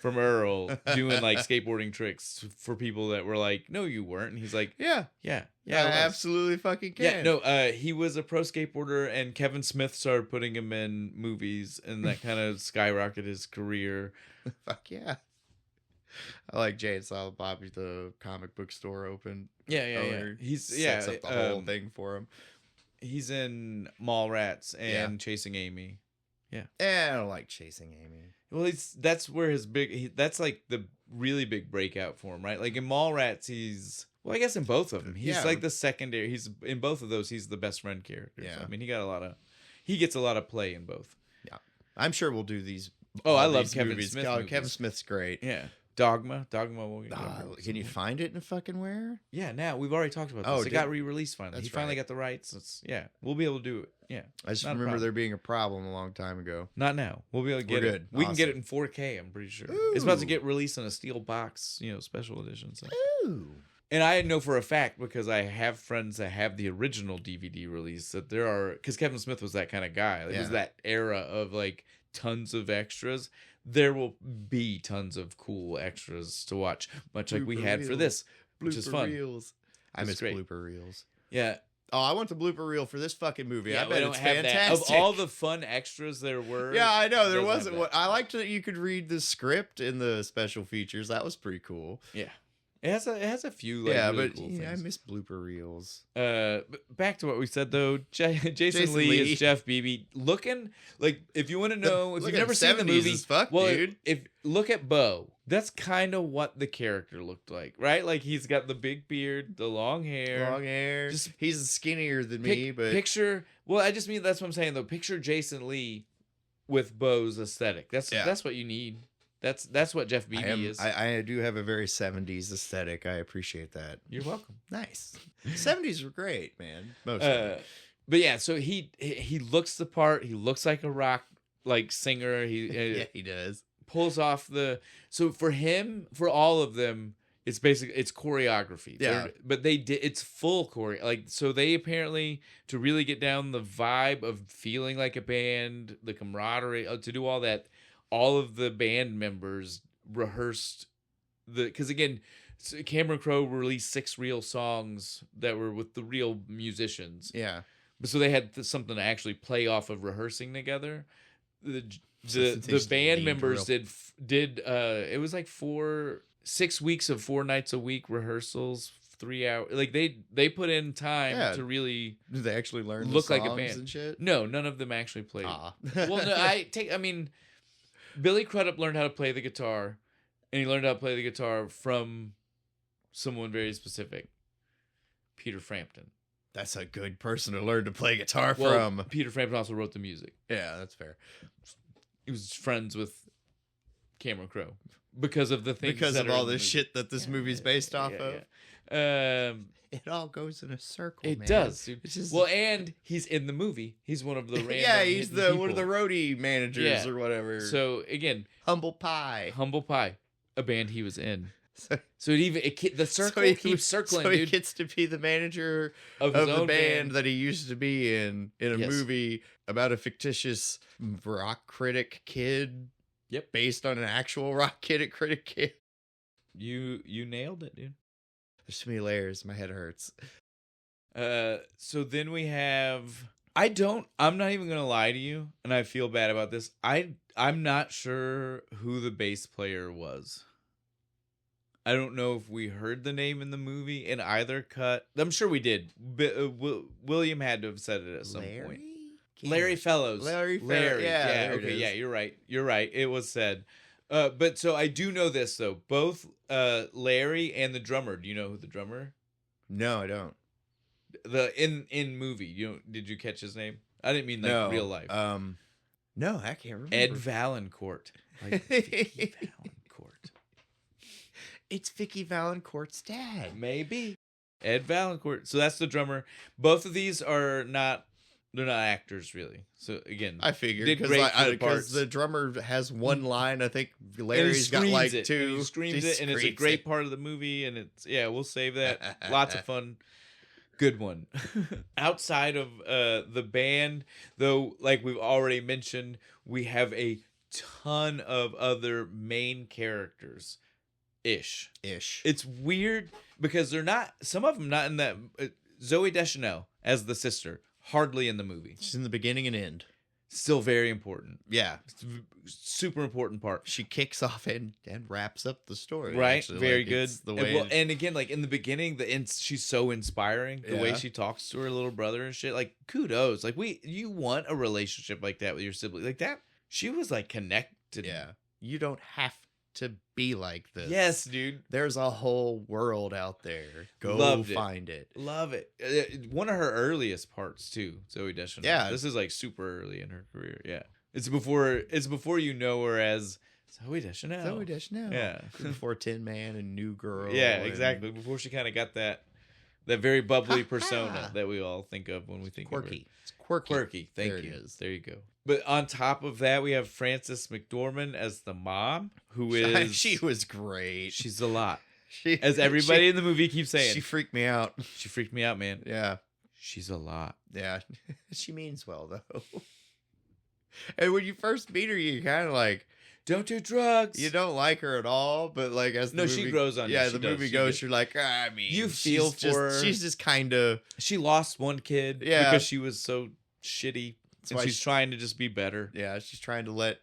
from Earl doing like skateboarding tricks for people that were like, no, you weren't. And he's like, yeah, I absolutely fucking can. Yeah, no, he was a pro skateboarder, and Kevin Smith started putting him in movies, and that kind of skyrocketed his career. Fuck yeah. I like Jay and Silent Bobby, the comic book store open. Yeah. He's sets up the whole thing for him. He's in Mallrats and Chasing Amy. Yeah. I don't like Chasing Amy. Well, that's where his that's like the really big breakout for him, right? Like in Mallrats, well, I guess in both of them, he's like the secondary. He's in both of those. He's the best friend character. Yeah. So, I mean, he gets a lot of play in both. Yeah. I'm sure we'll do these. Oh, I love Kevin Smith. Kevin Smith's great. Yeah. Dogma. We'll get can you find it in fucking where? Yeah, now we've already talked about this. It got re-released finally. He finally got the rights. We'll be able to do it. Yeah, I just remember there being a problem a long time ago. Not now. We'll be able to get it. We can get it in 4K. I'm pretty sure. Ooh. It's about to get released in a steel box, special edition. So. Ooh. And I know for a fact because I have friends that have the original DVD release that there are, because Kevin Smith was that kind of guy. It was that era of like tons of extras. There will be tons of cool extras to watch, much like we had for this, which is fun. Reels. I miss blooper reels. Yeah. Oh, I want the blooper reel for this fucking movie. Yeah, I bet it's fantastic. Of all the fun extras there were. Yeah, I know. There wasn't one. I liked that you could read the script in the special features. That was pretty cool. Yeah. It has a few really but cool things. I miss blooper reels. But back to what we said though. Jason Lee is Jeff Beebe. Looking like, if you want to know, if you've never seen the movie, dude. If look at Bo, that's kind of what the character looked like, right? Like he's got the big beard, the long hair. He's skinnier than me, but picture. Well, I just mean that's what I'm saying though. Picture Jason Lee with Bo's aesthetic. That's what you need. That's what Jeff Beebe is. I do have a very 70s aesthetic. I appreciate that. You're welcome. Nice. 70s were great, man. Most but yeah, so he looks the part. He looks like a rock singer. He does. Pulls off so for him, for all of them, it's choreography. Yeah. But it's full choreo. So they apparently, to really get down the vibe of feeling like a band, the camaraderie, to do all that, all of the band members rehearsed because again, Cameron Crowe released 6 real songs that were with the real musicians. Yeah. But so they had something to actually play off of rehearsing together. The band members did it was like 6 weeks of 4 nights a week rehearsals, 3 hours. Like they put in time to really. Did they actually learn look the songs like a band and shit? No, none of them actually played. Well, no, Billy Crudup learned how to play the guitar, and he learned how to play the guitar from someone very specific, Peter Frampton. That's a good person to learn to play guitar from. Peter Frampton also wrote the music. Yeah, that's fair. He was friends with Cameron Crowe because of the things. Because of all this shit that this movie's based off of. It all goes in a circle. It does. Dude. Well, and he's in the movie. He's one of the random. He's one of the roadie managers or whatever. So again, Humble Pie, a band he was in. So the circle keeps circling. So he gets to be the manager of the band that he used to be in a movie about a fictitious rock critic kid. Yep, based on an actual rock critic kid. You nailed it, dude. There's too many layers. My head hurts. So then we have. I'm not even gonna lie to you, and I feel bad about this. I'm not sure who the bass player was. I don't know if we heard the name in the movie in either cut. I'm sure we did. William had to have said it at some point. Larry Fellows. Larry. Yeah. Okay. Yeah. You're right. It was said. But so I do know this though. Both Larry and the drummer. Do you know who the drummer? No, I don't. In movie. Did you catch his name? I didn't mean real life. No, I can't remember. Ed Valancourt. Like Vicky Valancourt. It's Vicky Valancourt's dad. Maybe. Ed Valancourt. So that's the drummer. Both of these are not. They're not actors, really. So again, I figured because the drummer has one line. I think Larry's got like 2. He screams it, and it's a great part of the movie. And we'll save that. Lots of fun. Good one. Outside of the band, though, like we've already mentioned, we have a ton of other main characters. Ish. It's weird because they're not, some of them not in that. Zooey Deschanel as the sister, hardly in the movie. She's in the beginning and end. Still very important. Yeah. Super important part. She kicks off and wraps up the story. Right. Actually. Very like, good. The way and again, like in the beginning, she's so inspiring. The way she talks to her little brother and shit. Like, kudos. Like, you want a relationship like that with your sibling. Like that. She was like connected. Yeah. You don't have to be like this. Yes, dude. There's a whole world out there. Go find it. Love it. One of her earliest parts too, Zooey Deschanel. Yeah. This is like super early in her career. Yeah. It's before you know her as Zooey Deschanel. Zooey Deschanel. Yeah. Before Tin Man and New Girl. Yeah, exactly. Before she kind of got that very bubbly persona that we all think of when we think of her. It's quirky. Quirky. Thank you. There you go. But on top of that, we have Frances McDormand as the mom, who is... She was great. She's a lot. As everybody in the movie keeps saying. She freaked me out. She freaked me out, man. Yeah. She's a lot. Yeah. She means well, though. And when you first meet her, you're kind of like... Don't do drugs. You don't like her at all, but like as the movie, she grows on you. Yeah, the movie goes, you're like, I mean, you feel for her. She's just kind of... She lost one kid because she was so shitty. And she's trying to just be better. Yeah, she's trying to let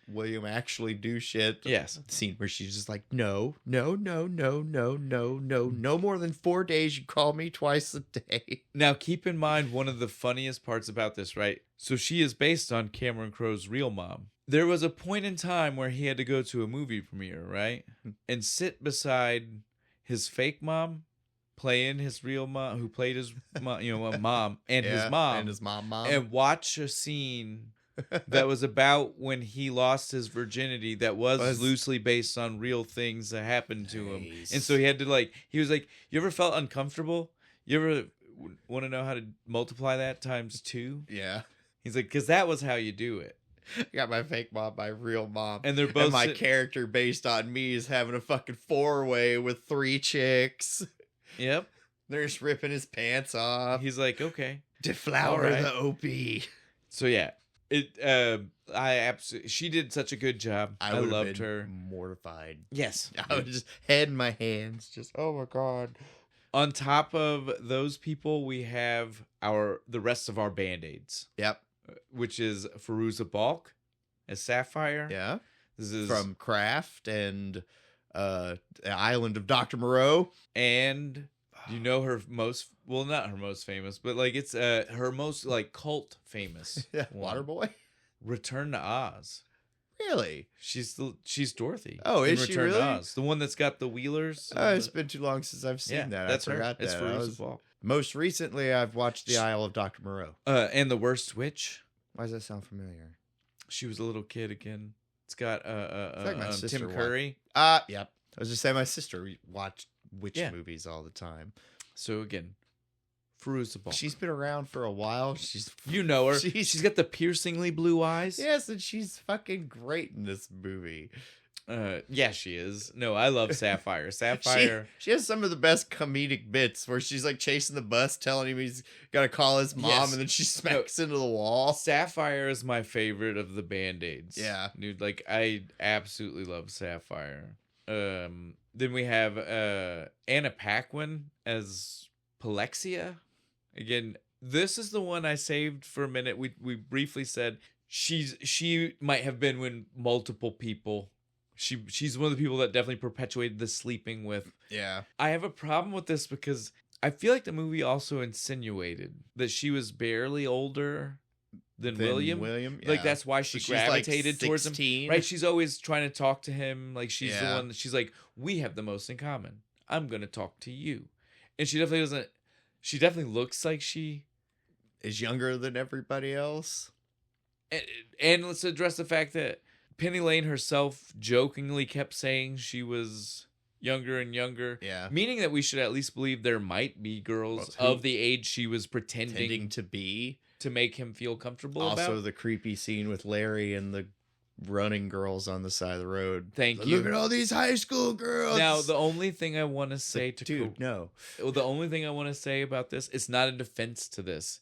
William actually do shit. Yes. The scene where she's just like, no more than 4 days. You call me twice a day. Now, keep in mind one of the funniest parts about this, right? So she is based on Cameron Crowe's real mom. There was a point in time where he had to go to a movie premiere, right? And sit beside his fake mom, playing his real mom, who played his mom, and his mom. And his mom. And watch a scene that was about when he lost his virginity that was loosely based on real things that happened to him. And so he had to he was like, you ever felt uncomfortable? You ever want to know how to multiply that times 2? Yeah. He's like, because that was how you do it. I got my fake mom, my real mom. And they're both... And my character based on me is having a fucking 4-way with 3 chicks. Yep. They're just ripping his pants off. He's like, okay. Deflower the OP. So yeah. She did such a good job. I loved her. Mortified. Yes. I was just head in my hands. Just, oh my God. On top of those people, we have the rest of our Band-Aids. Yep. Which is Fairuza Balk as Sapphire. Yeah. This is from Craft and Island of Dr. Moreau. And you know her most, well, not her most famous, but it's her most cult famous. Yeah, Waterboy. Return to Oz. Really? She's Dorothy. Oh, is she really? To Oz. The one that's got the wheelers. It's been too long since I've seen that. That's I forgot her. that. It's Fairuza Balk. Most recently, I've watched The Isle of Dr. Moreau. And The Worst Witch. Why does that sound familiar? She was a little kid again. It's got my sister Tim Curry. Yep. I was just saying my sister watched witch movies all the time. So again, Fairuza Balk. She's been around for a while. You know her. She's got the piercingly blue eyes. Yes, and she's fucking great in this movie. Yeah, she is. No, I love Sapphire. Sapphire. She has some of the best comedic bits where she's chasing the bus, telling him he's got to call his mom, and then she smacks into the wall. Sapphire is my favorite of the Band-Aids. Yeah. Dude, I absolutely love Sapphire. Then we have Anna Paquin as Palexia. Again, this is the one I saved for a minute. We briefly said she might have been with multiple people. She's one of the people that definitely perpetuated the sleeping with. Yeah. I have a problem with this because I feel like the movie also insinuated that she was barely older than William. Yeah. That's why she gravitated towards him. Right? She's always trying to talk to him. She's the one that she's like, we have the most in common. I'm going to talk to you. And she definitely doesn't. She definitely looks like she is younger than everybody else. And let's address the fact that Penny Lane herself jokingly kept saying she was younger and younger. Yeah. Meaning that we should at least believe there might be girls of the age she was pretending to be. To make him feel comfortable also, about. the creepy scene with Larry and the running girls on the side of the road. Thank you. Look at all these high school girls. Now, the only thing I want to say no. The only thing I want to say about this, it's not a defense to this.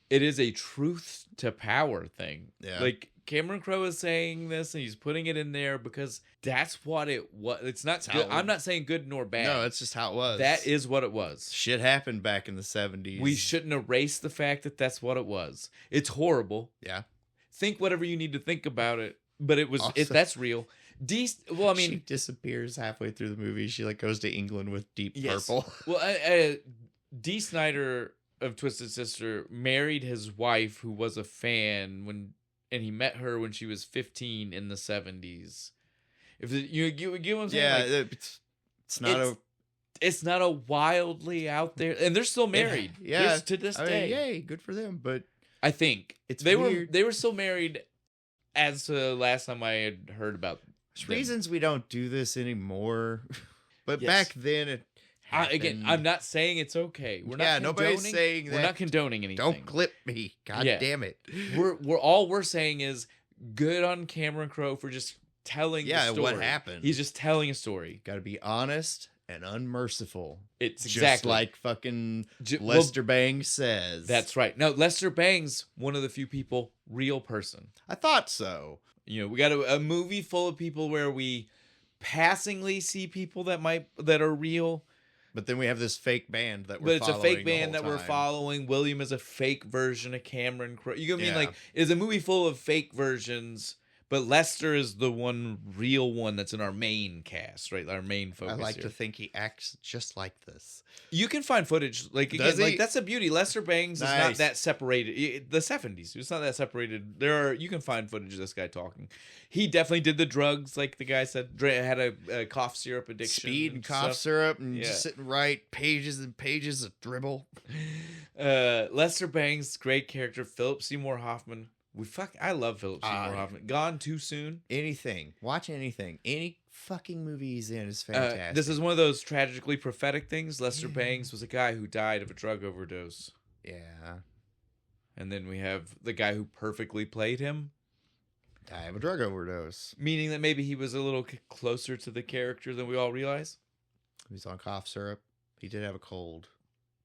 It is a truth to power thing. Yeah. Like Cameron Crowe is saying this and he's putting it in there because that's what it was. It's not good. I'm not saying good nor bad. No, it's just how it was. That is what it was. Shit happened back in the 70s. We shouldn't erase the fact that that's what it was. It's horrible. Yeah. Think whatever you need to think about it, but it was Also, that's real. she disappears halfway through the movie. She goes to England with Deep Purple. Well, Dee Snider of Twisted Sister married his wife, who was a fan and he met her when she was 15 in the 70s. If you get what I'm saying, yeah, it's not a wildly out there, and they're still married. Yeah, to this day. Yay, good for them. But I think they were still married as to last time I had heard about. There's reasons we don't do this anymore, but back then it. Again, I'm not saying it's okay. We're not. Nobody's saying that. We're not condoning anything. Don't clip me. God damn it. We're saying is good on Cameron Crowe for just telling the story. What happened. He's just telling a story. Got to be honest and unmerciful. It's just exactly like fucking Lester Bangs says. That's right. Now, Lester Bangs, one of the few people, real person. I thought so. You know, we got a movie full of people where we passingly see people that are real. But then we have this fake band that we're following. But it's a fake band that we're following. William is a fake version of Cameron Crowe. You know what I mean? Like, it's a movie full of fake versions, but Lester is the one real one that's in our main cast, right? Our main focus. I like to think he acts just like this. You can find footage. Like, again, like that's a beauty. Lester Bangs is not that separated. The 70s. It's not that separated. You can find footage of this guy talking. He definitely did the drugs, like the guy said. Had a cough syrup addiction. Speed and cough syrup and just sit and write pages and pages of dribble. Lester Bangs, great character. Philip Seymour Hoffman. I love Philip Seymour Hoffman. Gone too soon. Anything. Watch anything. Any fucking movie he's in is fantastic. This is one of those tragically prophetic things. Lester Bangs was a guy who died of a drug overdose. Yeah. And then we have the guy who perfectly played him. Die of a drug overdose. Meaning that maybe he was a little closer to the character than we all realize. He was on cough syrup. He did have a cold.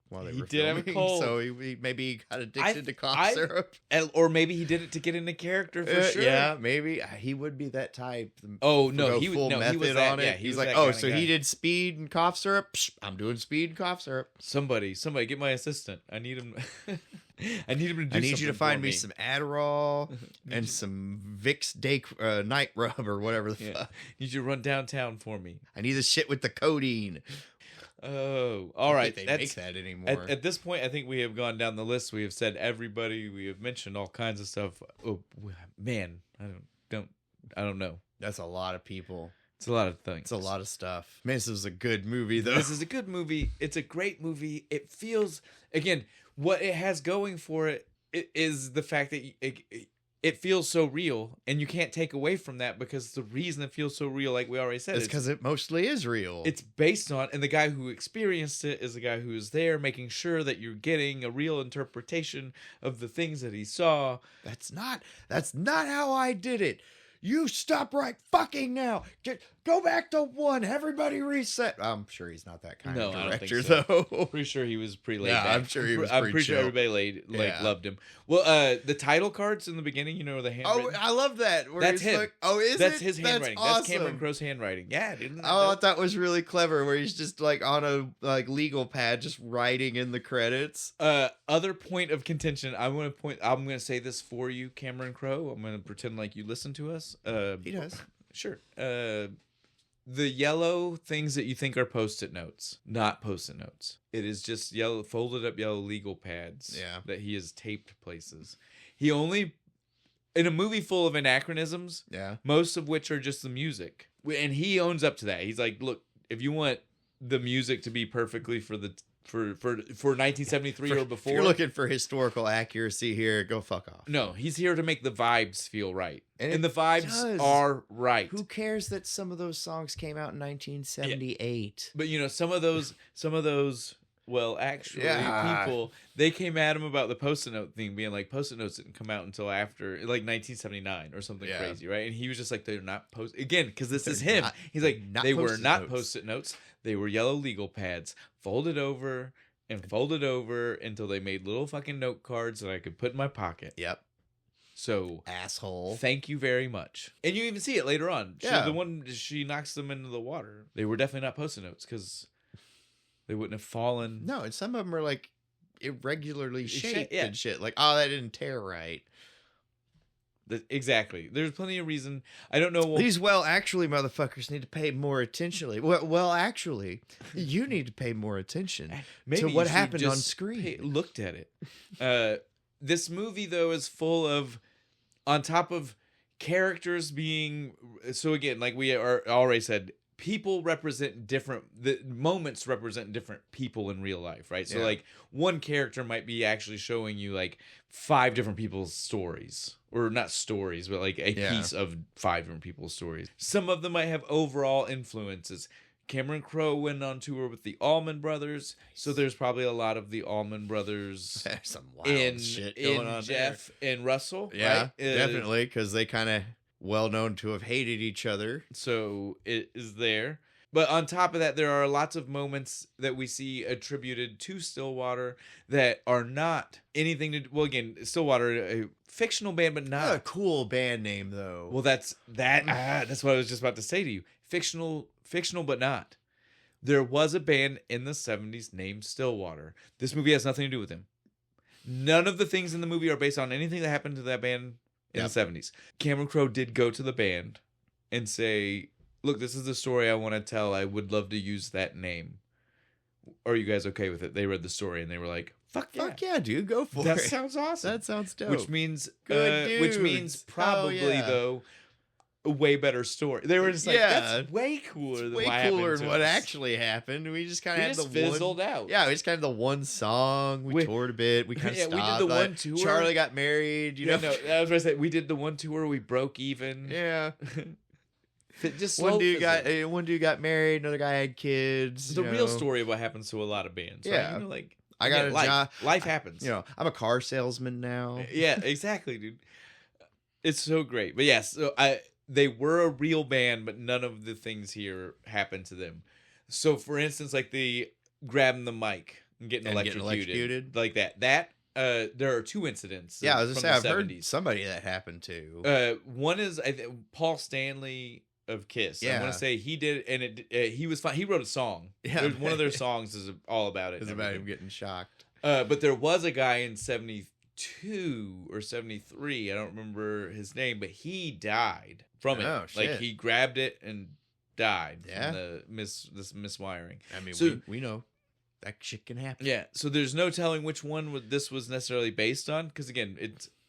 He did have a cold. So maybe he got addicted to cough syrup. Or maybe he did it to get into character for sure. Yeah, maybe. He would be that type. Oh, no. He was that, on it. Yeah, he's like, so he did speed and cough syrup? Psh, I'm doing speed and cough syrup. Somebody get my assistant. I need him. I need him to do something. I need you to find me some Adderall and some Vicks night rub or whatever the fuck. Need you to run downtown for me. I need the shit with the codeine. Oh, all right. They make that anymore. At this point, I think we have gone down the list. We have said everybody. We have mentioned all kinds of stuff. Oh man, I don't know. That's a lot of people. It's a lot of things. It's a lot of stuff. Man, this is a good movie, though. This is a good movie. It's a great movie. It feels, again, what it has going for it is the fact that it feels so real, and you can't take away from that because the reason it feels so real, like we already said, is because it mostly is real. It's based on, and the guy who experienced it is the guy who is there, making sure that you're getting a real interpretation of the things that he saw. That's not how I did it. You stop right fucking now. Go back to 1. Everybody reset. I'm sure he's not that kind of director, I don't think so. though. Pretty sure he was pretty laid back. I'm sure he was I'm pretty chill. sure everybody loved him. Well, the title cards in the beginning, the handwritten. Oh, I love that. That's him. Like, that's his handwriting. That's awesome. That's Cameron Crowe's handwriting. Yeah, dude. I thought that was really clever, where he's just like on a legal pad, just writing in the credits. Other point of contention. I'm going to say this for you, Cameron Crowe. I'm going to pretend like you listen to us. He does. Sure. The yellow things that you think are Post-it notes, not Post-it notes. It is just folded up yellow legal pads that he has taped places. He only, in a movie full of anachronisms, most of which are just the music. And he owns up to that. He's like, look, if you want the music to be perfectly for 1973 or before. If you're looking for historical accuracy here, go fuck off. No, he's here to make the vibes feel right. And the vibes are right. Who cares that some of those songs came out in 1978? Yeah. But some of those Well, actually, Yeah. people, they came at him about the Post-it note thing, being like, Post-it notes didn't come out until after, like, 1979 or something Yeah. crazy, right? And he was just like, they're not again, because this is They're him. not- He's like, not they were Post-it not notes. Post-it notes. They were yellow legal pads, folded over and folded over until they made little fucking note cards that I could put in my pocket. Yep. So, Asshole. thank you very much. And you even see it later on. Yeah. She knocks them into the water. They were definitely not Post-it notes because they wouldn't have fallen. No, and some of them are like irregularly shaped yeah. and shit. Like, oh, that didn't tear right. Exactly. There's plenty of reason. I don't know. These actually motherfuckers need to pay more attention. Well, actually, you need to pay more attention Maybe to you what should happened on just screen. Looked at it. This movie, though, is full of, on top of characters being, so again, like we already said, people represent the moments represent different people in real life, right? So Yeah. like one character might be actually showing you like 5 different people's stories, or not stories, but like a piece of 5 different people's stories. Some of them might have overall influences. Cameron Crowe went on tour with the Allman Brothers, so there's probably a lot of the Allman Brothers There's some wild shit going on Jeff and Russell. Yeah, right? definitely, because they kind of well known to have hated each other. So it is there. But on top of that, there are lots of moments that we see attributed to Stillwater that are not anything to. Well, again, Stillwater, a fictional band, but not A cool band name though. Well, that's what I was just about to say to you. Fictional, but not. There was a band in the 70s named Stillwater. This movie has nothing to do with them. None of the things in the movie are based on anything that happened to that band in the 70s. Cameron Crowe did go to the band and say, look, this is the story I want to tell. I would love to use that name. Are you guys okay with it? They read the story and they were like, fuck yeah, dude, go for that it. sounds awesome. That sounds dope. Which means Good dudes. probably though a way better story. They were just like, that's way cooler than way what cooler happened than to what us. actually happened. We just kind We of had just the fizzled one, out. Yeah, we just kind of the one song. We toured a bit. We kind of Yeah, stopped. we did the one tour. Charlie got married. You know, No, I was going to say we did the one tour. We broke even. yeah. Just One slow dude got married. Another guy had kids. The real story of what happens to a lot of bands. Yeah. Right? You know, like I got a job. Life happens. You know, I'm a car salesman now. Yeah, exactly, dude. It's so great. But yes, so they were a real band, but none of the things here happened to them. So, for instance, like the grabbing the mic and getting electrocuted, like that. There are 2 incidents. Yeah, I was gonna say from I've the heard 70s. somebody that happened to. One is Paul Stanley of Kiss. I Yeah. want to say he did, and he was fine. He wrote a song. Yeah. One of their songs is all about it. It's and about him everything. getting shocked. But there was a guy in 72 or 73. I don't remember his name, but he died from it. Oh, shit. Like he grabbed it and died Yeah. from this miswiring. I mean, So- we know that shit can happen. Yeah. So there's no telling which one this was necessarily based on, because again,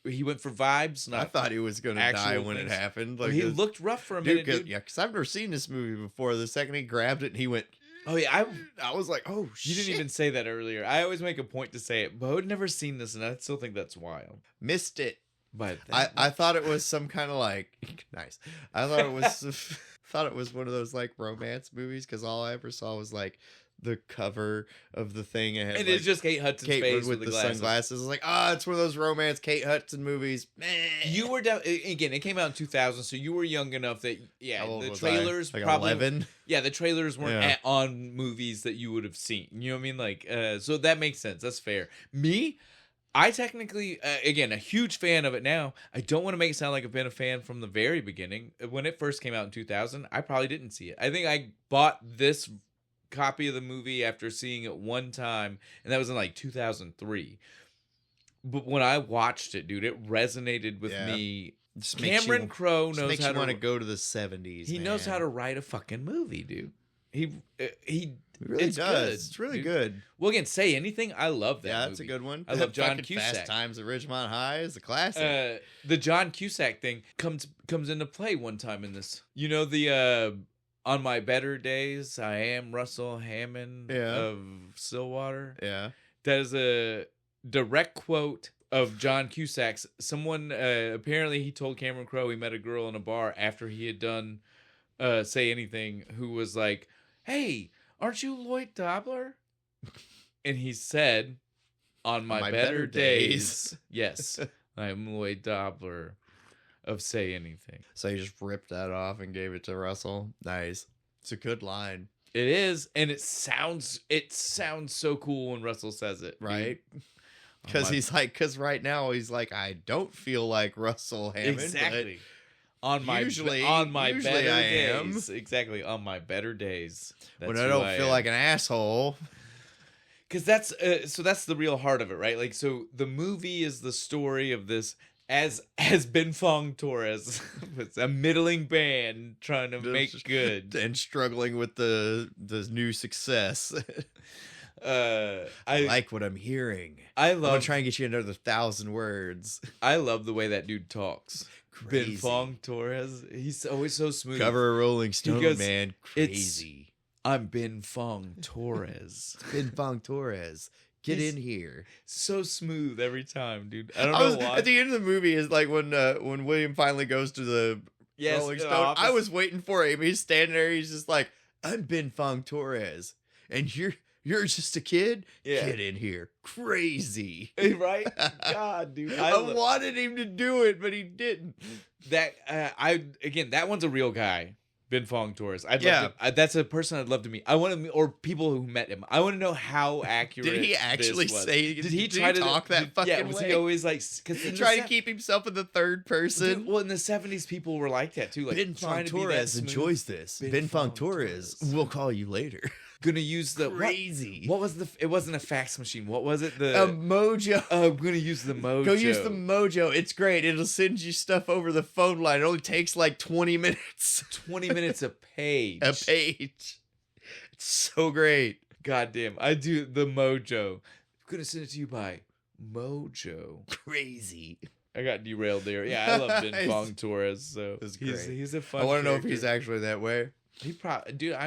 he went for vibes. I Not thought he was gonna actual die when things. it happened. Well, Like he looked rough for a minute, dude. Yeah, because I've never seen this movie before. The second he grabbed it, and he went. Oh yeah, I was like, oh shit! you didn't even say that earlier. I always make a point to say it, but I'd never seen this, and I still think that's wild. missed it. But I thought it was some kind of like nice. I thought it was thought it was one of those like romance movies because all I ever saw was like the cover of the thing and and it's just Kate Hudson's Kate face with the the glasses. sunglasses. I was like, it's one of those romance Kate Hudson movies. You were again. It came out in 2000, so you were young enough that How old the was trailers I? Like probably 11. Yeah, the trailers weren't Yeah. on movies that you would have seen. You know what I mean? Like, so that makes sense. That's fair. Me, I technically, again, a huge fan of it now. I don't want to make it sound like I've been a fan from the very beginning. When it first came out in 2000, I probably didn't see it. I think I bought this copy of the movie after seeing it one time, and that was in like 2003. But when I watched it, dude, it resonated with me. Just makes Cameron Crowe knows makes how you to want to go to the 70s. He knows how to write a fucking movie, dude. He really it's does. good, It's really dude. good. Well, again, Say Anything. I love that. Yeah, movie. that's a good one. I love John Fucking Cusack. Fast Times at Ridgemont High is a classic. The John Cusack thing comes into play one time in this. You know the On My Better Days, I Am Russell Hammond of Stillwater. Yeah. That is a direct quote of John Cusack's. Someone apparently he told Cameron Crowe he met a girl in a bar after he had done Say Anything, who was like, "Hey, aren't you Lloyd Dobler?" And he said, on my better days, yes, I'm Lloyd Dobler of Say Anything. So he just ripped that off and gave it to Russell. Nice. It's a good line. It is, and it sounds so cool when Russell says it, right? Because right now he's like, I don't feel like Russell Hammond. Exactly. Usually on my I better am. days. Exactly, on my better days. When I don't feel like an asshole. Because that's the real heart of it, right? Like, so the movie is the story of this as Ben Fong Torres, it's a middling band trying to make good and struggling with the new success. I like what I'm hearing. I'm gonna try and get you another 1,000 words. I love the way that dude talks. Crazy. Ben Fong Torres, he's always so smooth. Cover a Rolling Stone, goes, man. Crazy. I'm Ben Fong Torres. Ben Fong Torres. Get in here. So smooth every time, dude. I don't know why. At the end of the movie is like when William finally goes to the Rolling Stone. I was waiting for him. He's standing there. He's just like, I'm Ben Fong Torres, and you're just a kid. Yeah. Get in here. Crazy, right? God, dude. I wanted him to do it, but he didn't. That that one's a real guy. Ben Fong Torres. That's a person I'd love to meet. I want to meet, or people who met him. I want to know how accurate. Did he actually say? Did he try to talk that fucking way? Yeah, was he always like? Because he tried to keep himself in the third person. Dude, well, in the 70s, people were like that too. Like Ben Fong Torres enjoys this. Ben Fong Torres, we'll call you later. Gonna use the crazy. What was the? It wasn't a fax machine. What was it? The Mojo. I'm gonna use the Mojo. Go use the Mojo. It's great. It'll send you stuff over the phone line. It only takes like 20 minutes. 20 minutes a page. A page. It's so great. Goddamn. I do the Mojo. I'm gonna send it to you by Mojo. Crazy. I got derailed there. Yeah, I love Ben Fong Torres. So he's a fun. I want to know if he's actually that way. He probably, dude.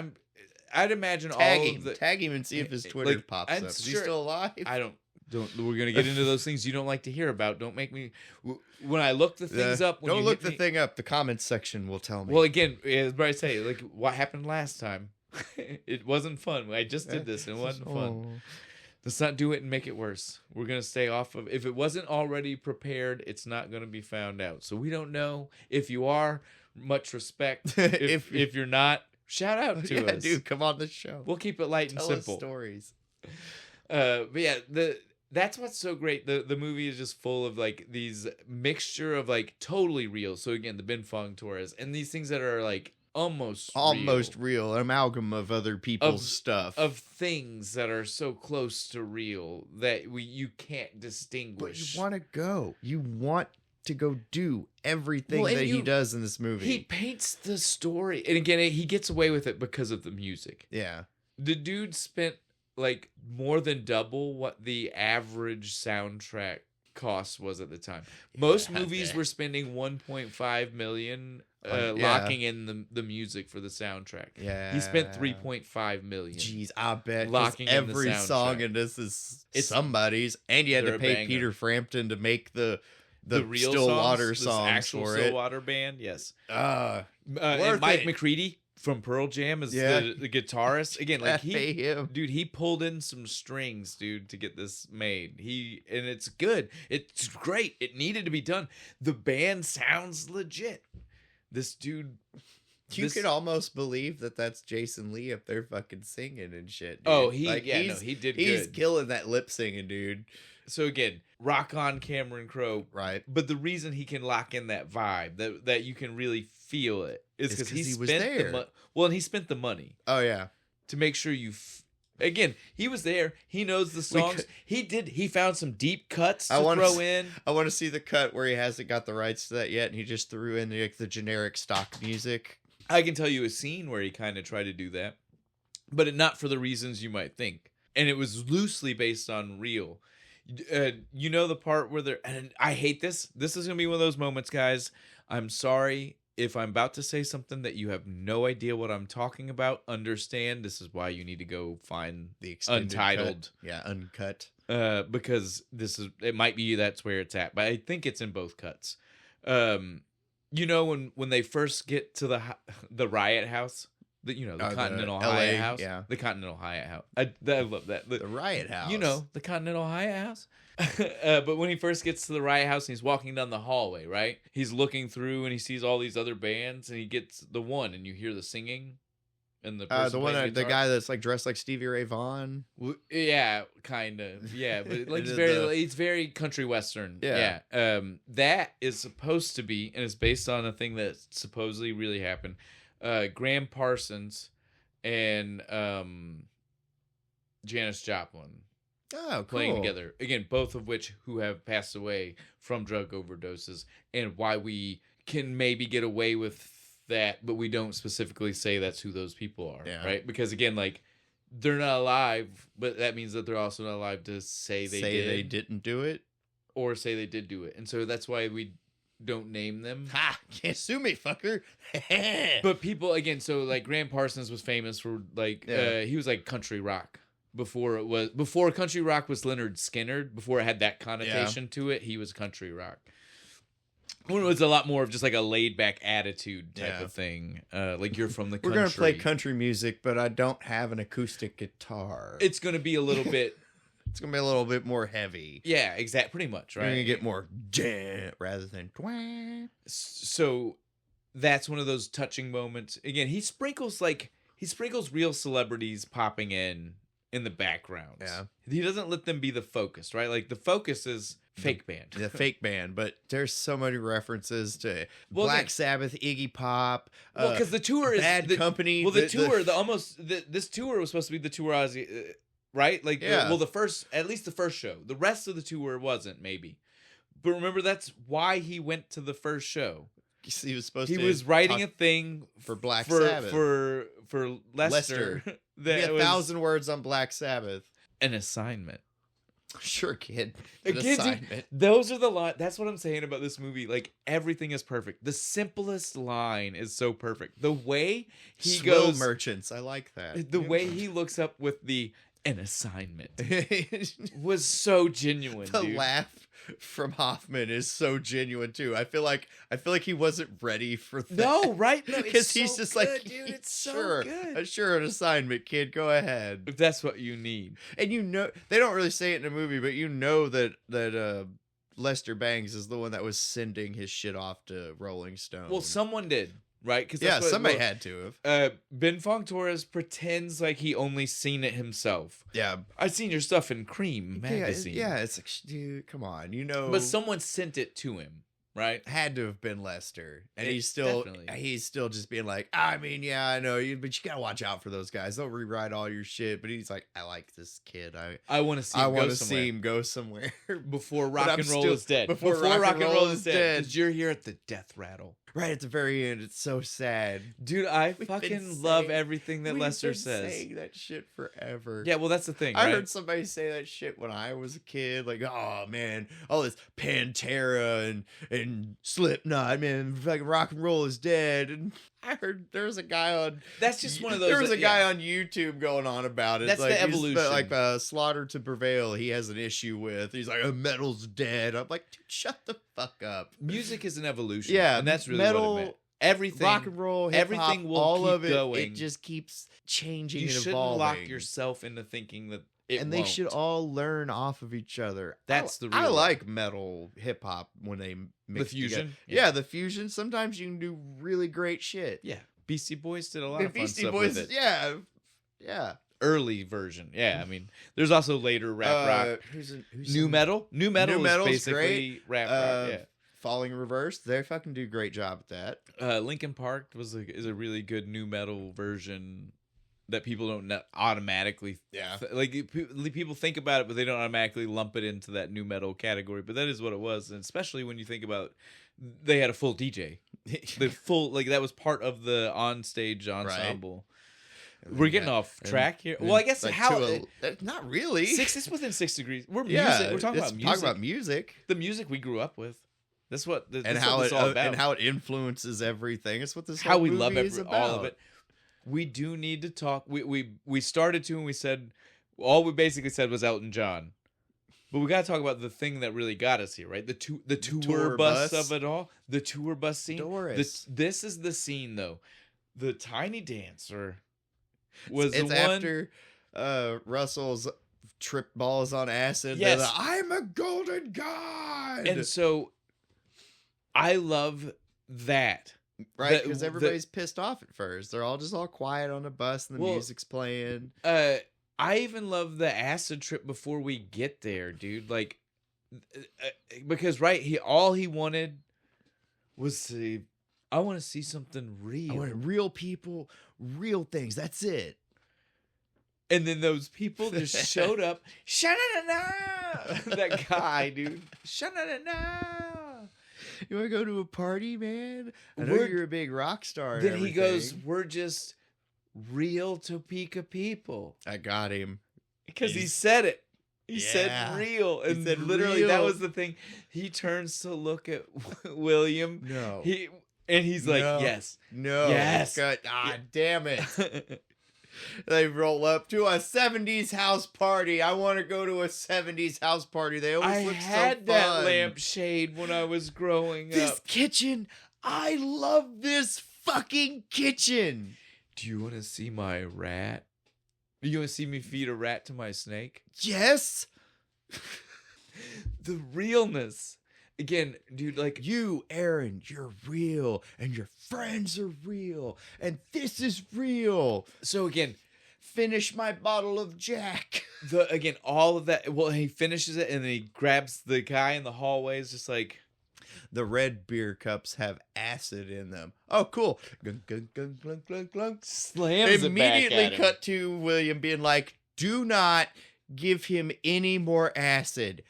I'd imagine tag him and see if his Twitter pops up. Is he still alive? I don't. We're gonna get into those things you don't like to hear about. Don't make me. When I look the things up. Don't look the thing up. The comments section will tell me. Well, again, as I say, like what happened last time, it wasn't fun. I just did this and it wasn't fun. Let's not do it and make it worse. We're gonna stay off of. If it wasn't already prepared, it's not gonna be found out. So we don't know. If you are, much respect. If you're not. Shout out to us. Dude, come on the show. We'll keep it light and simple. Tell us stories. But yeah, that's what's so great. The movie is just full of like these mixture of like totally real. So again, the Ben Fong Torres and these things that are like almost real, an amalgam of other people's stuff, of things that are so close to real that you can't distinguish. But you want to go. You want to go do everything he does in this movie. He paints the story. And again, he gets away with it because of the music. Yeah. The dude spent like more than double what the average soundtrack cost was at the time. Most movies were spending 1.5 million locking in the music for the soundtrack. Yeah. He spent 3.5 million. Jeez, I bet locking every song in this is somebody's, and you had to pay Peter Frampton to make the real Stillwater songs actual for it. Stillwater band, yes. And Mike Mike McCready from Pearl Jam is the guitarist. Again, like he pulled in some strings, dude, to get this made. And it's good. It's great. It needed to be done. The band sounds legit. This dude. You could almost believe that that's Jason Lee up there fucking singing and shit. Dude. Oh, he did good. He's killing that lip singing, dude. So again, rock on Cameron Crowe. Right. But the reason he can lock in that vibe, that you can really feel it, is because he was there. And he spent the money. Oh, yeah. To make sure again, he was there. He knows the songs. He found some deep cuts to throw in. I want to see the cut where he hasn't got the rights to that yet, and he just threw in the generic stock music. I can tell you a scene where he kind of tried to do that, but not for the reasons you might think. And it was loosely based on real. You know the part where and I hate this. This is going to be one of those moments, guys. I'm sorry if I'm about to say something that you have no idea what I'm talking about. Understand, this is why you need to go find the Untitled. Cut. Yeah, uncut. Because it might be that's where it's at, but I think it's in both cuts. You know when they first get to the riot house The the the Continental LA, Hyatt House. yeah. The Continental Hyatt House. I love that. The Riot House. The Continental Hyatt House. But when he first gets to the Riot House and he's walking down the hallway, right? He's looking through and he sees all these other bands and he gets the one and you hear the singing and the person the guy that's like dressed like Stevie Ray Vaughan. Yeah, kind of. Yeah, but like it's very country western. Yeah. That is supposed to be, and it's based on a thing that supposedly really happened. Graham Parsons and Janis Joplin. Oh, cool. Playing together again, both of which who have passed away from drug overdoses, and why we can maybe get away with that, but we don't specifically say that's who those people are, right? Because again, like they're not alive, but that means that they're also not alive to say they didn't do it, or say they did do it, and so that's why we don't name them. Ha! Can't sue me, fucker. But people again, so like Graham Parsons was famous for like he was like country rock. Before country rock was Lynyrd Skynyrd, before it had that connotation to it, he was country rock. When it was a lot more of just like a laid back attitude type of thing. Like you're from the country. We're gonna play country music, but I don't have an acoustic guitar. It's gonna be a little bit it's gonna be a little bit more heavy. Yeah, exactly, pretty much, right? You're gonna get more jam rather than twang. So that's one of those touching moments. Again, he sprinkles real celebrities popping in the background. Yeah. He doesn't let them be the focus, right? Like the focus is fake band. The fake band, but there's so many references to Black Sabbath, Iggy Pop. Well, because the tour is Bad Company. Well, this tour was supposed to be the tour Ozzy, right? Like, at least the first show. The rest of the tour wasn't, maybe. But remember, that's why he went to the first show. He was supposed to. He was writing a thing for Black Sabbath for Lester. That 1,000 words on Black Sabbath. An assignment. Sure, kid. Assignment. Dude, those are the lines. That's what I'm saying about this movie. Like everything is perfect. The simplest line is so perfect. The way he goes, merchants. I like that. The way he looks up with an assignment was so genuine. The laugh from Hoffman is so genuine too. I feel like he wasn't ready for that. No, right? No, because he's just good, like, dude, it's sure, so good. Sure, an assignment, kid. Go ahead. If that's what you need. And they don't really say it in the movie, but that Lester Bangs is the one that was sending his shit off to Rolling Stone. Well, someone did. Right? Somebody had to have. Ben Fong Torres pretends like he only seen it himself. Yeah. I've seen your stuff in Cream magazine. Yeah, it's like, dude, come on, But someone sent it to him, right? Had to have been Lester. And he's still just being like, I mean, yeah, I know you, but you gotta watch out for those guys. They'll rewrite all your shit. But he's like, I like this kid. I want to see him go somewhere. Before rock and roll is dead. Before rock and roll is dead. Because you're here at the death rattle. Right at the very end, it's so sad, dude. I fucking love everything that Lester says. Saying that shit forever. Yeah, well, that's the thing. I heard somebody say that shit when I was a kid. Like, oh man, all this Pantera and Slipknot, man, fucking rock and roll is dead. And I heard there was a guy on. That's just one of those. There was a guy on YouTube going on about it. That's like, the evolution. Like Slaughter to Prevail, he has an issue with. He's like, metal's dead. I'm like, dude, shut the fuck up. Music is an evolution. Yeah, and that's really metal, what it meant. Everything, rock and roll, hip-hop, everything will all keep of it. Going. It just keeps changing. You and shouldn't evolving. lock yourself into thinking that it and they should all learn off of each other. That's the real I like metal, hip hop when they mix the fusion. Together. Yeah, the fusion. Sometimes you can do really great shit. Yeah, Beastie Boys did a lot of fun stuff Boys, with it. Yeah. Early version. Yeah, I mean, there's also later rap rock. Who's new metal? New metal is basically great. Rap rock. Yeah. Falling Reverse, they fucking do a great job at that. Linkin Park is a really good new metal version that people don't automatically people think about it, but they don't automatically lump it into that new metal category. But that is what it was, and especially when you think about they had a full DJ, that was part of the on-stage ensemble. Right. We're getting off track here. Well, I guess not really. It's within 6 degrees. We're music. We're talking about music. Talking about music. The music we grew up with. That's what how it's all about. And how it influences everything. It's what this how whole we movie love is about. All of it. We do need to talk. We started to, and we said all we basically said was Elton John, but we got to talk about the thing that really got us here, right? The tour bus of it all, the tour bus scene. This is the scene though. the Tiny Dancer was It's the one. after Russell's trip balls on acid. Yes. They're like, I'm a golden god. And so I love that. Right, because everybody's pissed off at first. They're all quiet on the bus and the Well, music's playing. I even love the acid trip before we get there, dude. Like, because all he wanted was to. I want to see something real. I wanted real people, real things. That's it. And then those people just showed up. Sha-na-na-na! That guy, dude. Sha-na-na-na! You want to go to a party, man? I know you're a big rock star. Then he goes, we're just real Topeka people. I got him. Because he said it. He said real. And said literally real. that was the thing. He turns to look at William. No. He's like, yes. No. Yes. Damn it. They roll up to a 70s house party. I want to go to a 70s house party. They always look so fun. I had that lampshade when I was growing up. This kitchen. I love this fucking kitchen. Do you want to see my rat? Do you want to see me feed a rat to my snake? Yes. The realness. Again, dude, like you, Aaron, you're real, and your friends are real, and this is real. So again, finish my bottle of Jack. All of that. Well, he finishes it, and then he grabs the guy in the hallway. It's just like the red beer cups have acid in them. Oh, cool! Gung, gung, gung, glunk, glunk, glunk. Slams immediately it back at him. Cut to William being like, "Do not give him any more acid."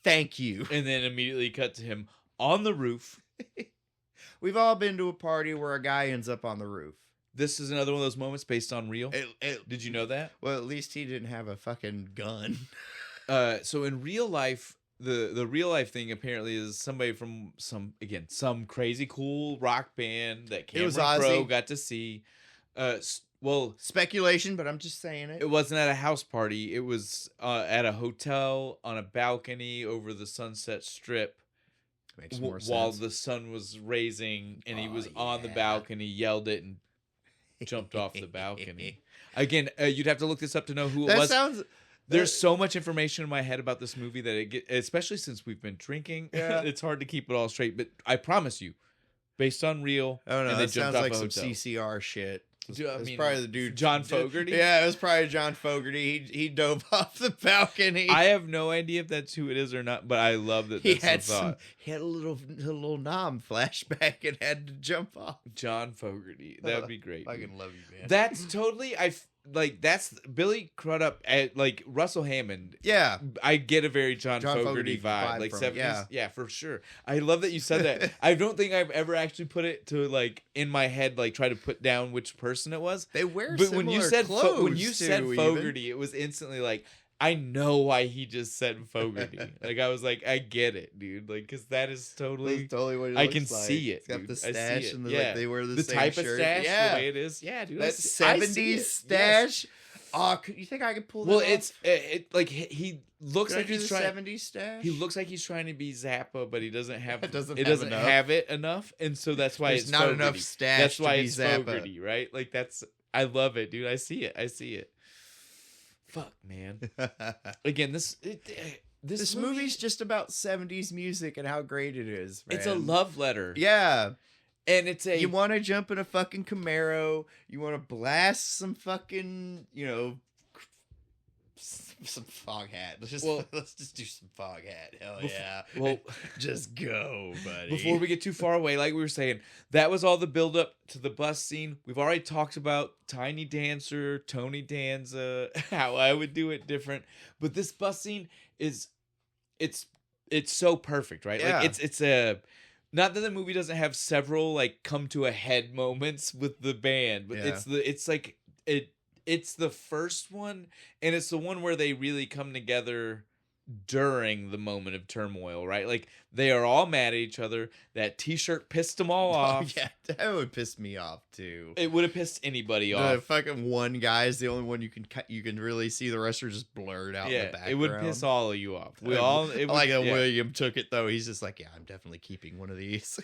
Thank you. And then immediately cut to him on the roof. We've all been to a party where a guy ends up on the roof. This is another one of those moments based on real. Did you know that? Well, at least he didn't have a fucking gun. So in real life, the real life thing apparently is somebody from some crazy cool rock band that Cameron Crowe got to see. Well, speculation, but I'm just saying it. It wasn't at a house party. It was at a hotel on a balcony over the Sunset Strip. Makes more sense. While the sun was raising, and he was on the balcony, yelled it, and jumped off the balcony. Again, you'd have to look this up to know who it was. There's so much information in my head about this movie that especially since we've been drinking, it's hard to keep it all straight. But I promise you, based on real. Oh no, that sounds like some CCR shit. It's probably the dude John Fogerty. Yeah, it was probably John Fogerty. He dove off the balcony. I have no idea if that's who it is or not, but I love that. He had a little nom flashback and had to jump off. John Fogerty. That would be great. I can love you, man. That's totally. That's Billy Crudup at like Russell Hammond. Yeah, I get a very John Fogerty vibe, like 70s. Yeah, for sure. I love that you said that. I don't think I've ever actually put it to like in my head, like try to put down which person it was. They wear but similar when you said clothes when you said Fogerty, it was instantly like I know why he just said Fogerty. Like I was like, I get it, dude. Like because that is totally what it I looks can like. see it. It's got dude. the stash and like they wear the same type shirt. of stash, yeah, the way it is. Yeah, dude. That 70s stash. Yes. Oh, you think I could pull that off? It's like he looks like he's trying 70s stash. He looks like he's trying to be Zappa, but he doesn't have it. Doesn't have it enough, and so that's why it's not Fogerty. enough stash. That's why to it's be Zappa. Fogerty, right? Like that's I love it, dude. I see it. Fuck, man. Again, this movie's just about 70s music and how great it is, man. It's a love letter. Yeah. And you want to jump in a fucking Camaro, you want to blast some fucking, some fog hat. Let's just do some fog hat. Hell yeah. Well, just go, buddy. Before we get too far away, like we were saying, that was all the build up to the bus scene. We've already talked about Tiny Dancer, Tony Danza, how I would do it different. But this bus scene it's so perfect, right? Yeah. Like it's a not that the movie doesn't have several like come to a head moments with the band, but it's the first one, and it's the one where they really come together during the moment of turmoil, right? Like they are all mad at each other. That T-shirt pissed them all off. Yeah, that would piss me off too. It would have pissed anybody off. The fucking one guy is the only one you can really see. The rest are just blurred out in the background. It would piss all of you off. William took it though. He's just like, yeah, I'm definitely keeping one of these.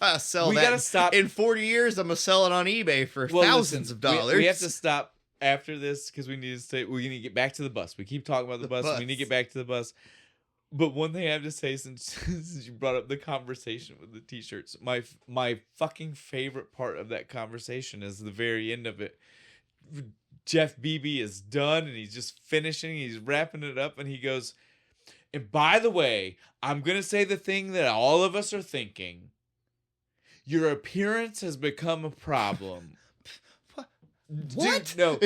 I'll sell We that. gotta stop. In 40 years, I'm gonna sell it on eBay for thousands of dollars. We have to stop after this because we need to get back to the bus. We keep talking about the bus. We need to get back to the bus. But one thing I have to say, since you brought up the conversation with the t-shirts, my fucking favorite part of that conversation is the very end of it. Jeff Beebe is done and he's just finishing. He's wrapping it up and he goes, and by the way, I'm going to say the thing that all of us are thinking. Your appearance has become a problem. What? Dude, no.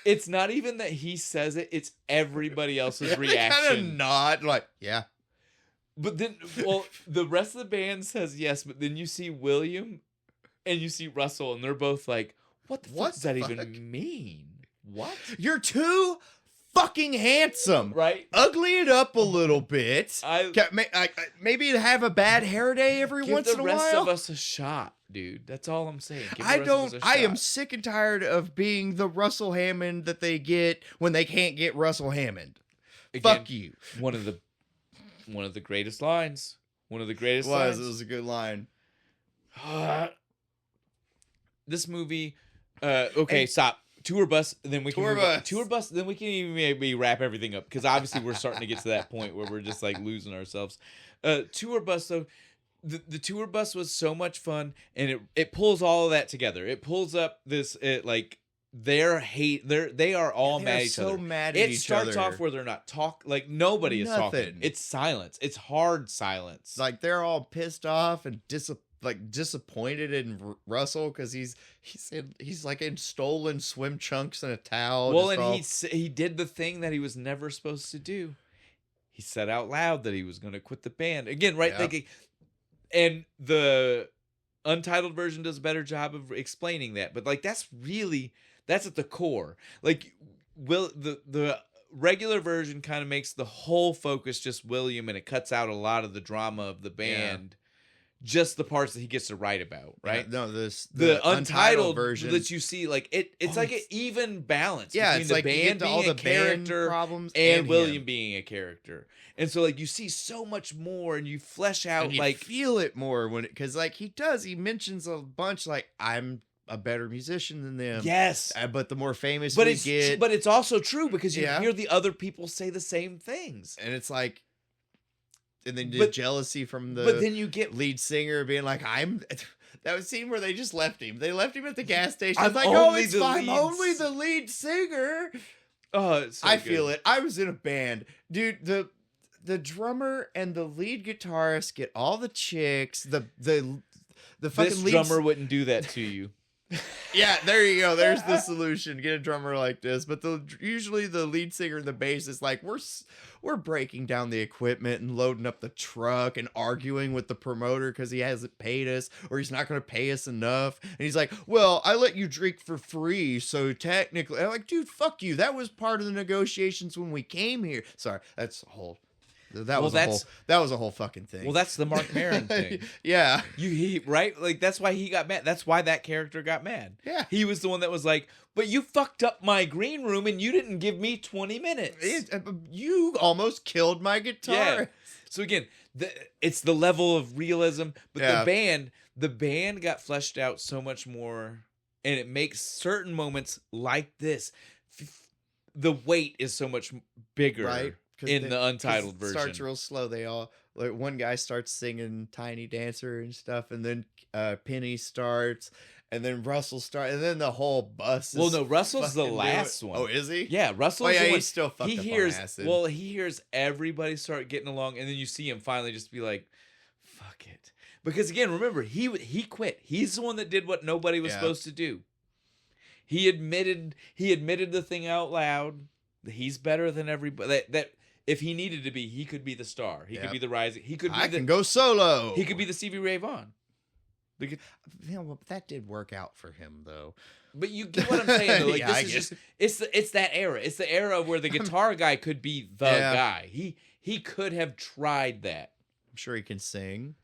It's not even that he says it, it's everybody else's reaction. Kind of nod, like, yeah. But then, well, the rest of the band says yes, but then you see William and you see Russell, and they're both like, what the fuck does that even mean? What? You're too fucking handsome. Right? Ugly it up a little bit. Maybe have a bad hair day every once in a while. Give the rest of us a shot, dude. That's all I'm saying. I am sick and tired of being the Russell Hammond that they get when they can't get Russell Hammond. Again, fuck you. One of the greatest lines. One of the greatest lines. It was a good line. This movie. Okay, stop. Tour bus, then we can tour bus, then we can even maybe wrap everything up because obviously we're starting to get to that point where we're just like losing ourselves. Tour bus though, the tour bus was so much fun, and it pulls all of that together. It pulls up this like they are all mad at each other. Mad at each other. It starts off where they're not nobody is talking. It's silence. It's hard silence. Like they're all pissed off and disappointed in Russell because he's like in stolen swim trunks and a towel. Well, and he did the thing that he was never supposed to do. He said out loud that he was going to quit the band again, right? Yep. And the Untitled version does a better job of explaining that, but like that's at the core. Like, the regular version kind of makes the whole focus just William, and it cuts out a lot of the drama of the band. Yeah. Just the parts that he gets to write about, right? Yeah, no, the Untitled version that you see, like it's like an even balance between the band being a character and William being a character, and so like you see so much more, and you flesh out and you feel it more because like he mentions a bunch like I'm a better musician than them. Yes, but the more famous but it's also true because you hear the other people say the same things, and it's like. And then the jealousy from the but then you get lead singer being like, that was scene where they just left him. They left him at the gas station. I'm only the lead singer. Oh, it's so I good. feel it. I was in a band. Dude, the drummer and the lead guitarist get all the chicks. The fucking drummer wouldn't do that to you. Yeah, there you go. There's the solution. Get a drummer like this. But usually the lead singer and the bass is like, we're breaking down the equipment and loading up the truck and arguing with the promoter because he hasn't paid us or he's not going to pay us enough. And he's like, well, I let you drink for free. So technically, I'm like, dude, fuck you. That was part of the negotiations when we came here. Sorry, that's a whole... That was a whole fucking thing. Well, that's the Mark Maron thing. Yeah. Right? Like, that's why he got mad. That's why that character got mad. Yeah. He was the one that was like, but you fucked up my green room and you didn't give me 20 minutes. You almost killed my guitar. Yeah. So again, it's the level of realism, but the band got fleshed out so much more, and it makes certain moments like this. The weight is so much bigger. Right. In the Untitled version. It starts real slow. They all like one guy starts singing Tiny Dancer and stuff, and then Penny starts, and then Russell starts, and then the whole bus is... Well, no, Russell's the last one. Oh, is he? Yeah, Russell's the one. He's still fucked up on acid. Well, he hears everybody start getting along, and then you see him finally just be like, fuck it. Because again, remember, he quit. He's the one that did what nobody was supposed to do. He admitted the thing out loud. He's better than everybody. That if he needed to be, he could be the star. He could be the rising. He could be I can go solo. He could be the Stevie Ray Vaughan. That did work out for him though. But you get what I'm saying though. Like Yeah, this is just it's that era. It's the era where the guitar guy could be the guy. He could have tried that. I'm sure he can sing.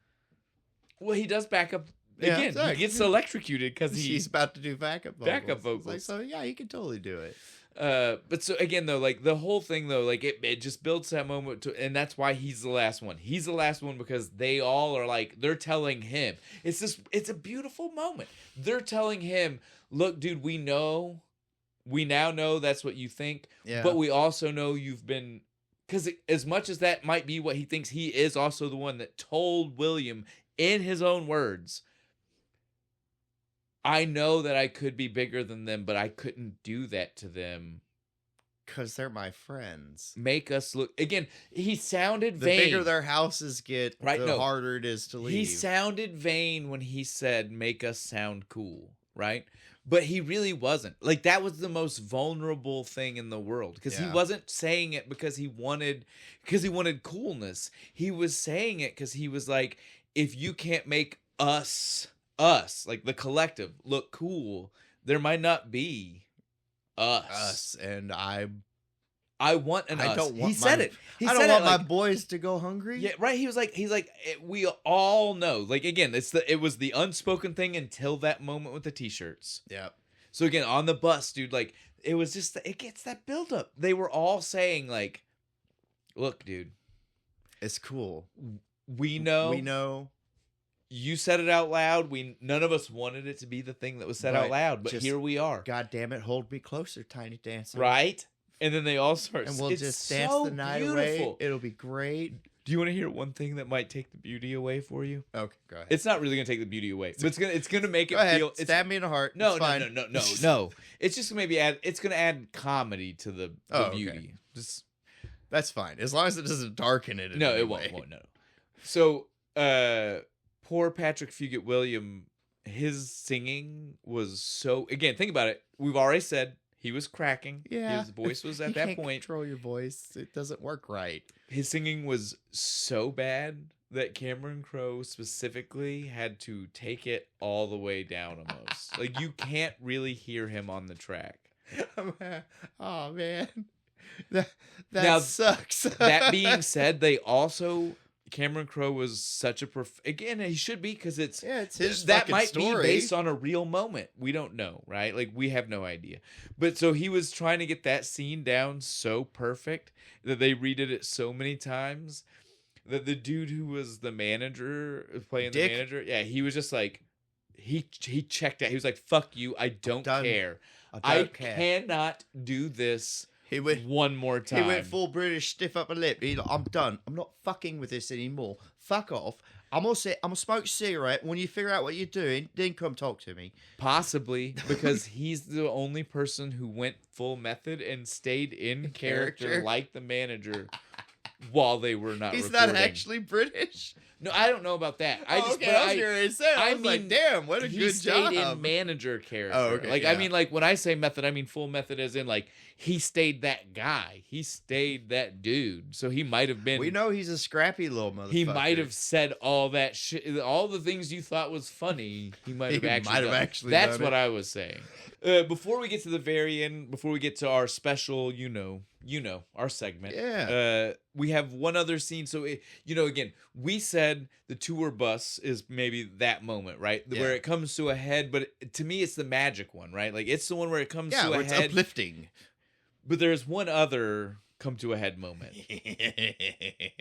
Well, he does backup Yeah, again, sorry. he gets electrocuted because he's about to do backup vocals. Backup vocals. It's like, so yeah, he can totally do it. But so again though, like the whole thing though, like it just builds that moment to, and that's why he's the last one. He's the last one because they all are like, they're telling him, it's a beautiful moment. They're telling him, look, dude, we now know that's what you think, but we also know you've been, because as much as that might be what he thinks, he is also the one that told William in his own words, I know that I could be bigger than them, but I couldn't do that to them. Because they're my friends. Make us look... Again, he sounded the vain. The bigger their houses get, the harder it is to leave. He sounded vain when he said, make us sound cool, right? But he really wasn't. Like, that was the most vulnerable thing in the world. Because he wasn't saying it because he wanted coolness. He was saying it because he was like, if you can't make us, like the collective, look cool, there might not be us. And I want an us. I don't want he said it. He I said don't want like, my boys to go hungry. Yeah, right. He's like, we all know. Like, again, it was the unspoken thing until that moment with the t-shirts. Yeah. So again, on the bus, dude, like, it was just, it gets that buildup. They were all saying like, look, dude, it's cool. We know. You said it out loud. None of us wanted it to be the thing that was said out loud, but here we are. God damn it, hold me closer, tiny dancer. Right? And then they all start, and we'll just dance the night away. It'll be great. Do you want to hear one thing that might take the beauty away for you? Okay, go ahead. It's not really gonna take the beauty away, but it's gonna make it feel. Stab me in the heart. No. It's just maybe it's gonna add comedy to the beauty. Okay. Just that's fine as long as it doesn't darken it. No, it won't. No. So, poor Patrick Fugit William, his singing was so. Again, think about it. We've already said he was cracking. Yeah, his voice was at that point. Control your voice. It doesn't work right. His singing was so bad that Cameron Crowe specifically had to take it all the way down almost. Like, you can't really hear him on the track. Oh, man. That sucks. That being said, Cameron Crowe was such a again, he should be, because it's his that might story. be based on a real moment. We don't know, right? Like, we have no idea. But so he was trying to get that scene down so perfect that they redid it so many times that the dude who was the manager playing Dick? the manager, he was just like, he checked out. He was like, "Fuck you, I don't care. I cannot do this." One more time. He went full British, stiff upper lip. He's like, I'm done. I'm not fucking with this anymore. Fuck off. I'm gonna smoke a cigarette. When you figure out what you're doing, then come talk to me. Possibly because he's the only person who went full method and stayed in character like the manager while they were not He's recording. not actually British? No, I don't know about that. I was like, damn, what a good job. He stayed in manager character. Oh, okay, like, I mean, like, when I say method, I mean full method as in, like, he stayed that guy. He stayed that dude. So he might have been... We know he's a scrappy little motherfucker. He might have said all that shit. All the things you thought was funny, he might have actually done. That's what I was saying. Before we get to the very end, before we get to our special, our segment, we have one other scene. So, again, we said the tour bus is maybe that moment, right? Where it comes to a head, but to me, it's the magic one, right? Like, it's the one where it comes to a head. It's uplifting. But there's one other come to a head moment.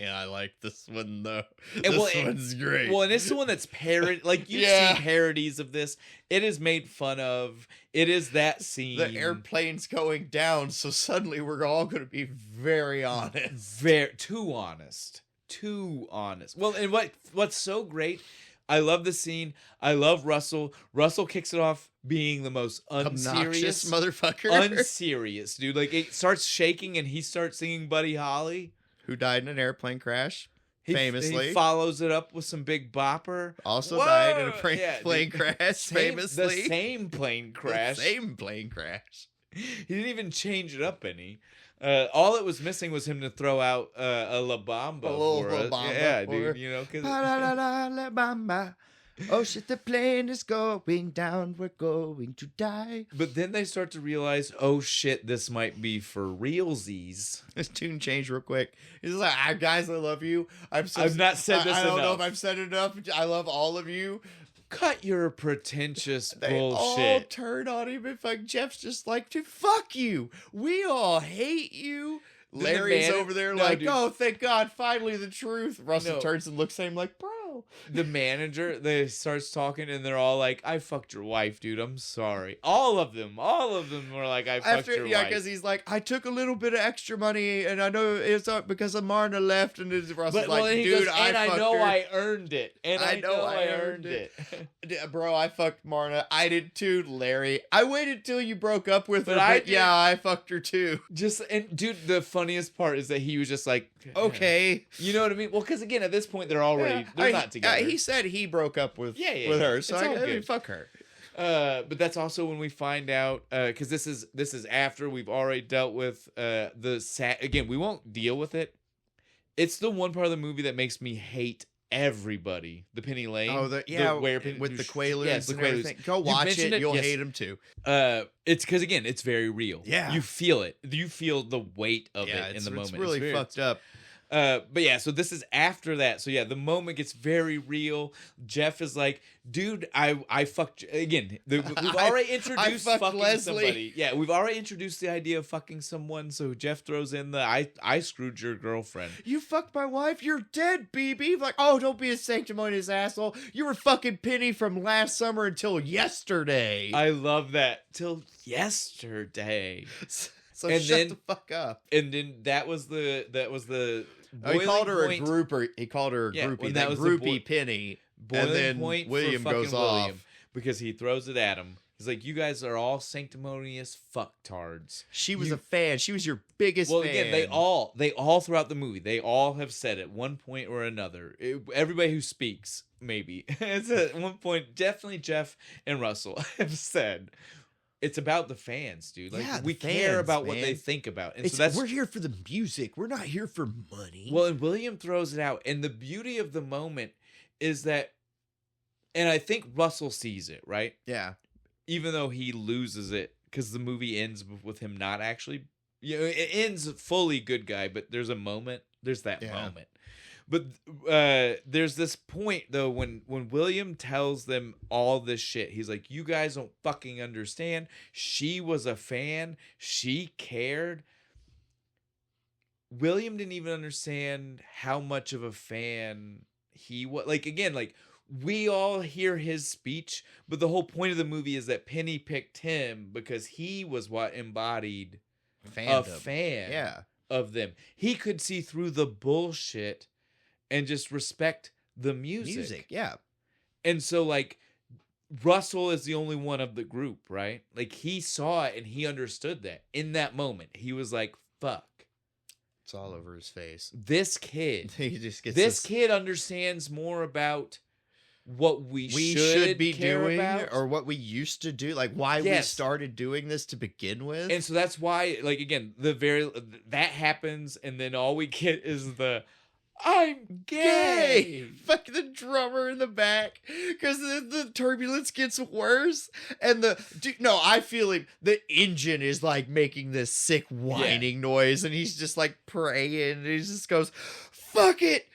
I like this one, though. This one's great. Well, and it's the one that's parodied. Like, you've seen parodies of this. It is made fun of. It is that scene. The airplane's going down, so suddenly we're all going to be very honest. Too honest. Too honest. Well, and what's so great, I love the scene. I love Russell. Russell kicks it off being the most unserious motherfucker. Unserious, dude. Like, it starts shaking and he starts singing Buddy Holly, who died in an airplane crash. Famously. He follows it up with some Big Bopper. Also died in a plane crash, famously. The same plane crash. He didn't even change it up any. All it was missing was him to throw out a La Bamba. Yeah, dude. La Bamba. Oh shit, the plane is going down. We're going to die. But then they start to realize, oh shit, this might be for realsies. This tune changed real quick. He's like, guys, I love you. I've not said this enough. I don't know if I've said it enough. I love all of you. cut your pretentious They all bullshit. turn on him, and fuck Jeff's just like, dude, fuck you. We all hate you. Then the Larry's man- over there No, like, dude. oh, thank God, finally the truth. Russell No. turns and looks at him like, bro. The manager, they starts talking, and they're all like, I fucked your wife, dude. I'm sorry. All of them were like, I fucked your Yeah, wife. because he's like, I took a little bit of extra money, and I know it's because of Marna left, and Russell's But like, well, he dude, goes, and I fucked know her. I earned it. And I know I earned it. Bro, I fucked Marna. I did too, Larry. I waited till you broke up with her, But I but yeah, I fucked her too. And dude, the funniest part is that he was just like, Okay. You know what I mean? Well, because again, at this point, they're already, they're not together. He said he broke up with her, so It's all I mean, good. fuck her. But that's also when we find out, because this is after we've already dealt with again, we won't deal with it. It's the one part of the movie that makes me hate everybody. The Penny Lane. Oh, with the Quaaludes, yes, the and Quaaludes. everything. Go watch it. You'll yes. hate him too. It's because again, it's very real. Yeah. You feel it. You feel the weight of it in the moment. It's really very, fucked up. But yeah, so this is after that. So yeah, the moment gets very real. Jeff is like, dude, I fucked again. We've already introduced fucked fucking Leslie. somebody. Yeah, we've already introduced the idea of fucking someone. So Jeff throws in the I screwed your girlfriend. You fucked my wife. You're dead, BB. Like, oh, don't be a sanctimonious asshole. You were fucking Penny from last summer until yesterday. I love that. Till yesterday. So and shut then- the fuck up. And then that was the He called her point. a grouper. He called her a Yeah, groupie. when That that was the groupie Penny. boiling And then point William for fucking goes William, off. because he throws it at him. He's like, you guys are all sanctimonious fucktards. She was a fan. She was your biggest fan. Again, they all throughout the movie, they all have said at one point or another. Everybody who speaks, maybe, it's at one point, definitely Jeff and Russell have said, it's about the fans, dude. Like, Yeah, the we care fans, about what man. they think about. And so that's we're here for the music. We're not here for money. well, and William throws it out. And the beauty of the moment is that, and I think Russell sees it, right? yeah. Even though he loses it, because the movie ends with him not actually, it ends fully good guy, but there's a moment, there's that moment. But there's this point though when William tells them all this shit, he's like, you guys don't fucking understand. She was a fan. She cared. William didn't even understand how much of a fan he was. Like, again, like, we all hear his speech, but the whole point of the movie is that Penny picked him because he was what embodied Fandom. a fan Yeah. of them. He could see through the bullshit and just respect the music. Yeah. And so, like, Russell is the only one of the group, right? Like, he saw it and he understood that. In that moment, he was like, fuck. It's all over his face. This kid, He just gets this kid understands more about what we should be care doing about. or what we used to do, like why we Yes. started doing this to begin with. And so that's why, like, again, that happens, and then all we get is the I'm gay. Fuck the drummer in the back, because the turbulence gets worse, and I feel him. The engine is like making this sick whining noise, and he's just like praying, and he just goes, "Fuck it,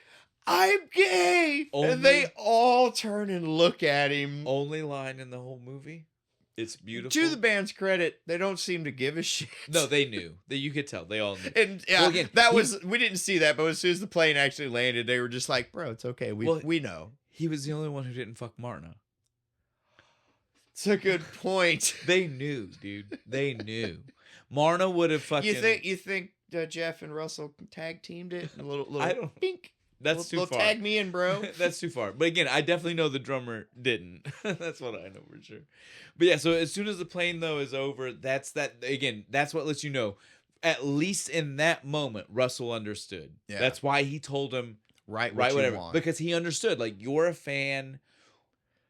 I'm gay," and they all turn and look at him. Only line in the whole movie. It's beautiful. To the band's credit, they don't seem to give a shit. No, they knew. You could tell. They all knew. And yeah, Well, again, we didn't see that, but as soon as the plane actually landed, they were just like, "Bro, it's okay. We know." He was the only one who didn't fuck Marna. It's a good point. They knew, dude. They knew. Marna would have fucking. You think Jeff and Russell tag teamed it? A little I don't. pink. That's too little far. Tag me in, bro. That's too far. But again, I definitely know the drummer didn't. That's what I know for sure. But yeah, so as soon as the plane though is over, that's what lets you know. At least in that moment, Russell understood. Yeah. That's why he told him Right, whatever. want. Because he understood. Like, you're a fan.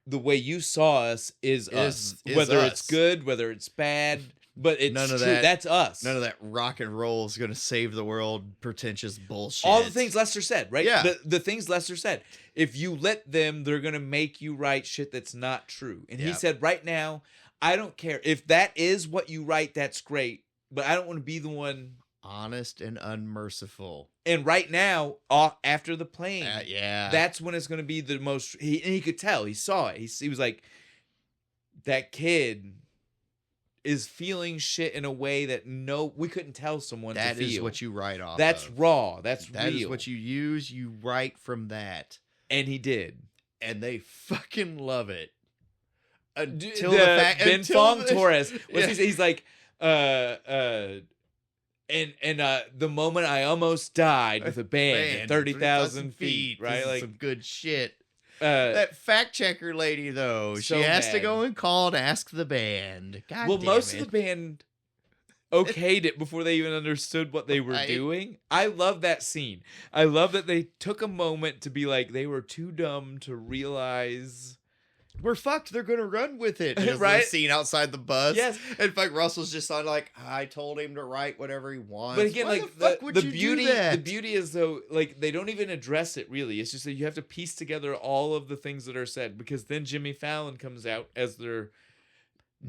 The way you saw us is us. Whether us. it's good, whether it's bad. But it's None of true. that. That's us. None of that rock and roll is gonna save the world. Pretentious bullshit. All the things Lester said, right? Yeah. The things Lester said. If you let them, they're going to make you write shit that's not true. And he Yeah. said, right now, I don't care. If that is what you write, that's great. But I don't want to be the one. honest and unmerciful. And right now, after the plane, yeah, that's when it's going to be the most. He could tell. He saw it. He was like, that kid is feeling shit in a way that we couldn't tell someone to feel. That is what you write off. That's of. raw. That's real. That is what you use. You write from that. And he did. And they fucking love it. Until Ben Fong Torres. Yeah. He's like, And the moment I almost died with a band at 30,000 feet, right? Like some good shit. That fact checker lady, though, so she has to mad. go and call and ask the band. God well, damn most it. of the band okayed it before they even understood what they were doing. I love that scene. I love that they took a moment to be like, they were too dumb to realize. We're fucked. They're gonna run with it. Right? The scene outside the bus. Yes. In fact, Russell's just on like, I told him to write whatever he wants. But again, Why like the fuck would you beauty, do that? the beauty is though, like they don't even address it really. It's just that you have to piece together all of the things that are said because then Jimmy Fallon comes out as their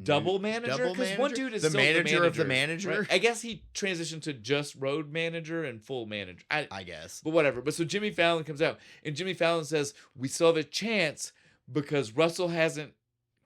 double manager. Because one dude is the still manager of the right? manager. I guess he transitioned to just road manager and full manager. I guess. But whatever. But so Jimmy Fallon comes out and Jimmy Fallon says we still have a chance because Russell hasn't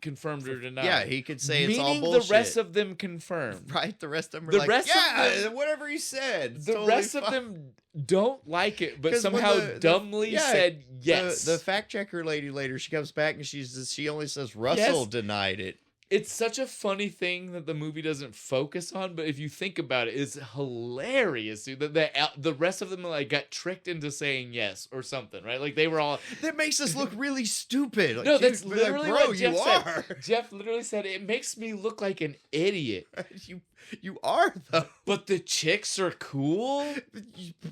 confirmed or denied. Yeah, he could say it's all Meaning bullshit. the rest of them confirmed. Right, the rest of them are The like, rest of yeah, them- whatever he said. It's The totally rest of fine. them don't like it, but 'Cause when somehow the- dumbly yeah, said yes. The fact checker lady later, she comes back and she only says Russell Yes. denied it. It's such a funny thing that the movie doesn't focus on, but if you think about it, it's hilarious, dude. That the rest of them like got tricked into saying yes or something, right? Like they were all. That makes us look really stupid. Like, No, dude, that's but literally like, bro, what Jeff you said. are. Jeff literally said it makes me look like an idiot, You are though. but the chicks are cool.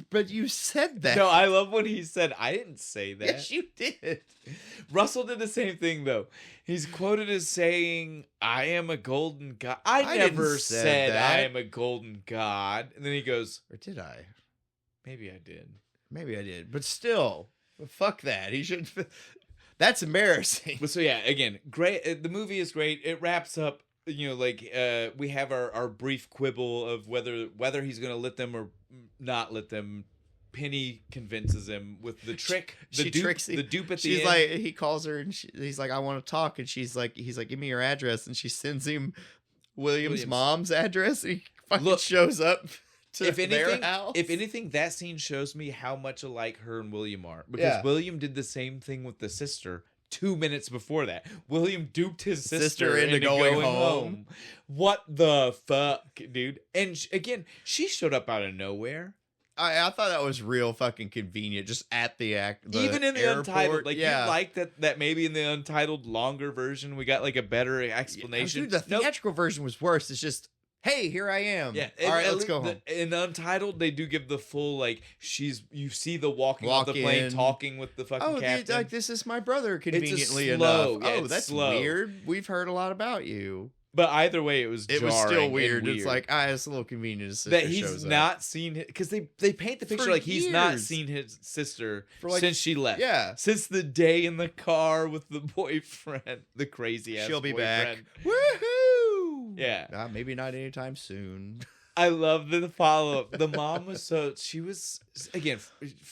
But you said that. No, I love when he said, "I didn't say that." Yes, you did. Russell did the same thing though. He's quoted as saying, "I am a golden god." I never didn't say said that. I am a golden god. And then he goes, Or did I? "Maybe I did." Maybe I did. But still, fuck that. He should. That's embarrassing. But so yeah, again, great. The movie is great. It wraps up. You know, like we have our brief quibble of whether he's gonna let them or not let them. Penny convinces him with the trick. She tricks him. The dupe at the She's end. like, he calls her and he's like, I want to talk. And he's like, give me your address. And she sends him William's mom's address. And he fucking shows up to their house. If anything, that scene shows me how much alike her and William are. Because William did the same thing with the sister 2 minutes before that. William duped his sister into going home. What the fuck, dude? And again, she showed up out of nowhere. I thought that was real fucking convenient, just at the even in the airport. Untitled, like you like that maybe in the Untitled longer version we got like a better explanation. Dude, the theatrical version was worse. It's just, hey, here I am. Yeah, all right, let's go home. In the Untitled, they do give the full like you see the walking off the plane in. talking with the fucking captain. Like this is my brother. Conveniently slow, enough. yeah, Oh, that's slow. weird. We've heard a lot about you. But either way, it was It jarring was still and weird. It's like, it's a little convenient. His sister that he's shows not up. seen it because they paint the picture For like he's not years. seen his sister For since she left. Yeah. Since the day in the car with the boyfriend, the crazy ass. She'll be boyfriend. back. Woohoo! Yeah. Maybe not anytime soon. I love the follow up. The mom was she was again.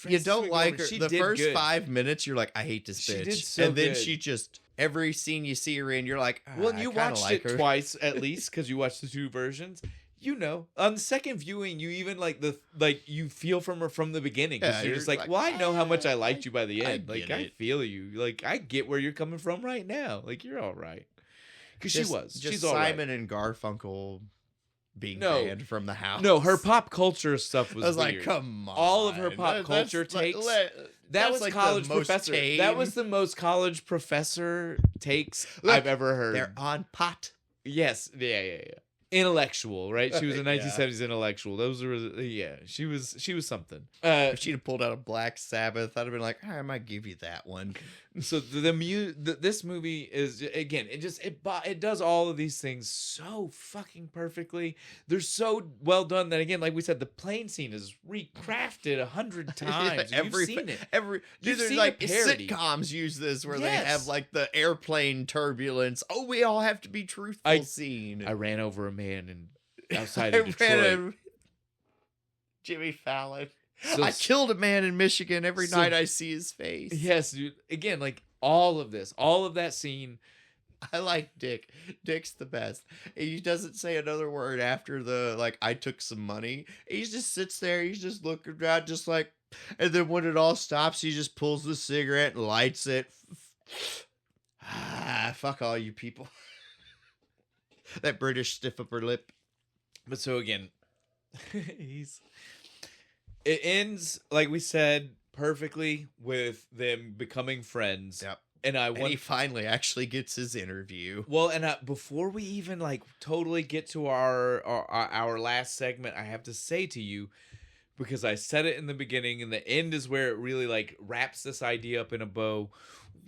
You don't like her. She The did first good. 5 minutes, you're like, I hate this She bitch. did so and then good. she just every scene you see her in, you're like, Well, I you kinda watched like it her. twice at least because you watched the two versions. You know, on the second viewing, you even you feel from her from the beginning because Yeah, you're you're just like, like, well, I know how much I liked you by the I end. Like, get I it. feel you. Like, I get where you're coming from right now. Like, you're all right. Because she's Just all right. Simon and Garfunkel being No. banned from the house. No, her pop culture stuff was I was weird. like, come on. All of her pop That's culture like- takes. that That was like college the most professor. tame. That was the most college professor takes Look, I've ever heard. They're on pot. Yes, yeah. Intellectual, right? She was a Yeah. 1970s intellectual. Those were she was something. If she'd have pulled out a Black Sabbath, I'd have been like, I might give you that one. So this movie is again, it does all of these things so fucking perfectly. They're so well done that again, like we said, the plane scene is recrafted 100 times. You've seen it. You've There's seen like the parody. sitcoms use this where they Yes. have like the airplane turbulence. Oh, we all have to be truthful scene. I ran over a man outside I of Detroit. ran Jimmy Fallon. So I killed a man in Michigan every night I see his face. Yes, dude. Again, like all of that scene. I like Dick. Dick's the best. He doesn't say another word after the, like, I took some money. He just sits there. He's just looking around, just like, and then when it all stops, he just pulls the cigarette and lights it. Fuck all you people. That British stiff upper lip. But so again, it ends, like we said, perfectly with them becoming friends. Yep. And he finally actually gets his interview. Well, and before we even like totally get to our last segment, I have to say to you, because I said it in the beginning, and the end is where it really like wraps this idea up in a bow.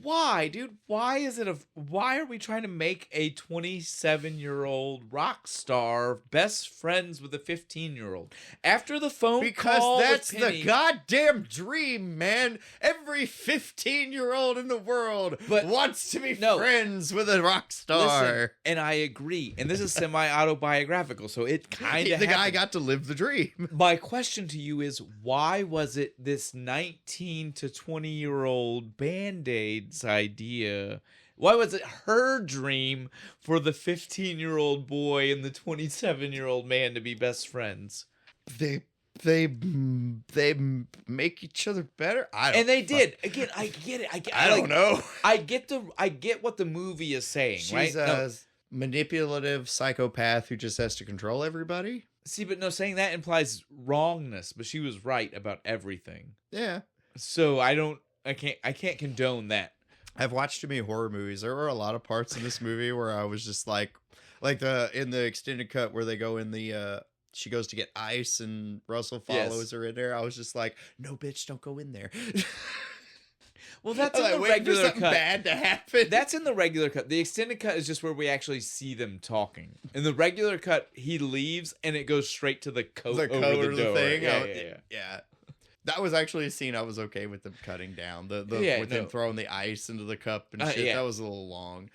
Why, dude? Why are we trying to make a 27-year-old rock star best friends with a 15-year-old? After the phone call, because that's with Penny, the goddamn dream, man. Every 15-year-old in the world wants to be friends with a rock star. Listen, and I agree. And this is semi-autobiographical, so it kind of the guy got to live the dream. My question to you is, why was it this 19 to 20-year-old Band-Aid's idea? Why was it her dream for the 15-year-old boy and the 27-year-old man to be best friends? They make each other better. And they did. Again, I get it. I don't know. I get what the movie is saying. She's right? a manipulative psychopath who just has to control everybody. See, but no, saying that implies wrongness. But she was right about everything. Yeah. So I can't condone that. I've watched too many horror movies. There were a lot of parts in this movie where I was just like in the extended cut where they go in the she goes to get ice and Russell follows her in there. I was just like, no, bitch, don't go in there. Well, that's in the regular cut. Bad to happen. That's in the regular cut. The extended cut is just where we actually see them talking. In the regular cut, he leaves and it goes straight to the coat over the door. Thing. Yeah. That was actually a scene I was okay with them cutting down. Him throwing the ice into the cup and shit. Yeah. That was a little long.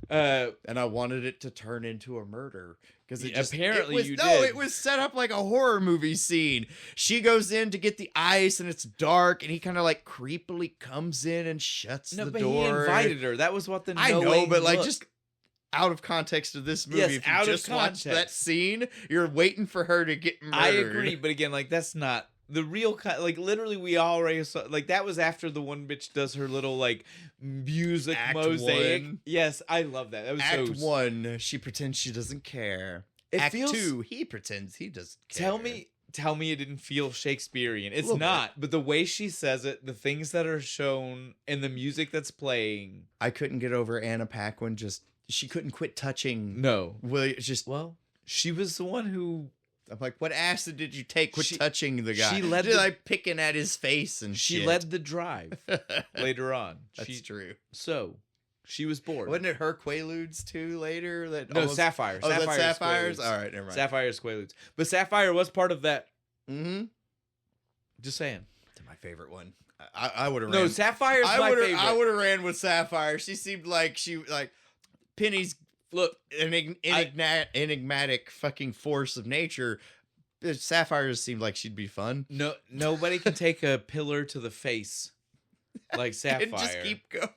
And I wanted it to turn into a murder because it was set up like a horror movie scene. She goes in to get the ice and it's dark, and he kind of like creepily comes in and shuts the door. He invited her. That was what the just out of context of this movie. If you just watch that scene, you're waiting for her to get murdered. I agree, but again, like that's not the real cut. Like literally, we already saw. Like that was after the one bitch does her little like music Act mosaic. 1. Yes, I love that. That was Act 1. She pretends she doesn't care. Act 2. He pretends he doesn't care. Tell me it didn't feel Shakespearean. It's not. But the way she says it, the things that are shown, and the music that's playing. I couldn't get over Anna Paquin. She couldn't quit touching. No. Well, she was the one who. I'm like, what acid did you take? Quit touching the guy. She led like picking at his face and she shit. led the drive later on. That's true. So she was bored. Wasn't it her Quaaludes too later? Sapphire. Oh, that's Sapphires? All right, never mind. Sapphire's Quaaludes. But Sapphire was part of that. Mm-hmm. Just saying. That's my favorite one. I would have ran. No, Sapphire's my favorite. I would have ran with Sapphire. She seemed like Penny's an enigmatic fucking force of nature. Sapphire just seemed like she'd be fun. No, nobody can take a pillar to the face like Sapphire. And just keep going.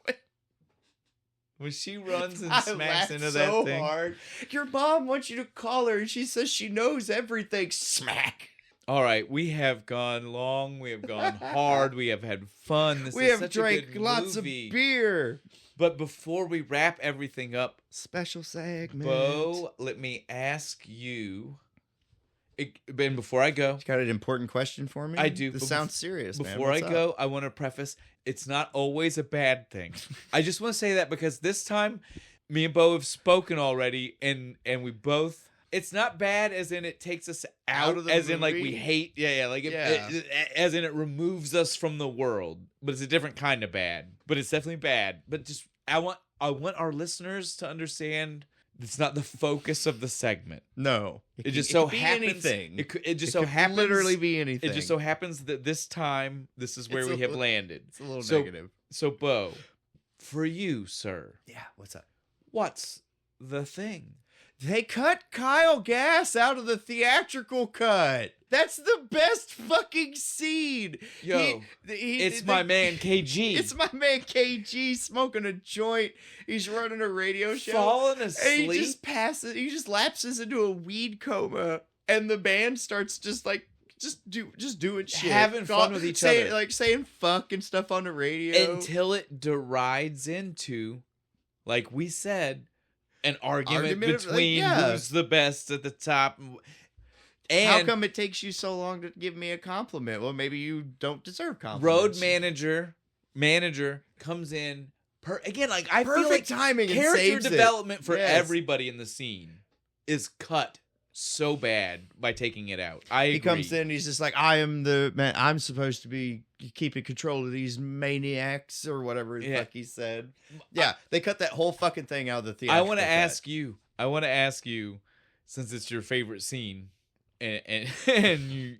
When she runs and smacks into that so thing. Hard. Your mom wants you to call her, and she says she knows everything. Smack. All right, we have gone long. We have gone hard. We have had fun. We have drank lots of beer. But before we wrap everything up, special segment. Bo, let me ask you. And before I go, you got an important question for me? I do. This sounds serious, man. Before I go, I want to preface, it's not always a bad thing. I just want to say that because this time, me and Bo have spoken already, and we both... It's not bad as in it takes us out of the movie. In like we hate... as in it removes us from the world. But it's a different kind of bad. But it's definitely bad. But just... I want our listeners to understand... It's not the focus of the segment. No. It just so It happens. could literally be anything. It just so happens that this time, this is where we have landed. It's a little negative. So, Bo, for you, sir. Yeah, what's up? What's the thing? They cut Kyle Gass out of the theatrical cut. That's the best fucking scene. Yo, it's my man KG. It's my man KG smoking a joint. He's running a radio show. Falling asleep. And he just lapses into a weed coma. And the band starts just doing shit. Having fun with each other. Like saying fuck and stuff on the radio. Until it derides into, like we said, an argument between who's the best at the top. And how come it takes you so long to give me a compliment? Well, maybe you don't deserve compliments. Road manager comes in. Again, like I Perfect feel like timing and character saves development for Yes. everybody in the scene is cut so bad by taking it out. He He comes in, he's just like, I am the man. I'm supposed to be keeping control of these maniacs or whatever the fuck he said. Yeah, they cut that whole fucking thing out of the theater. I want to ask you, since it's your favorite scene, and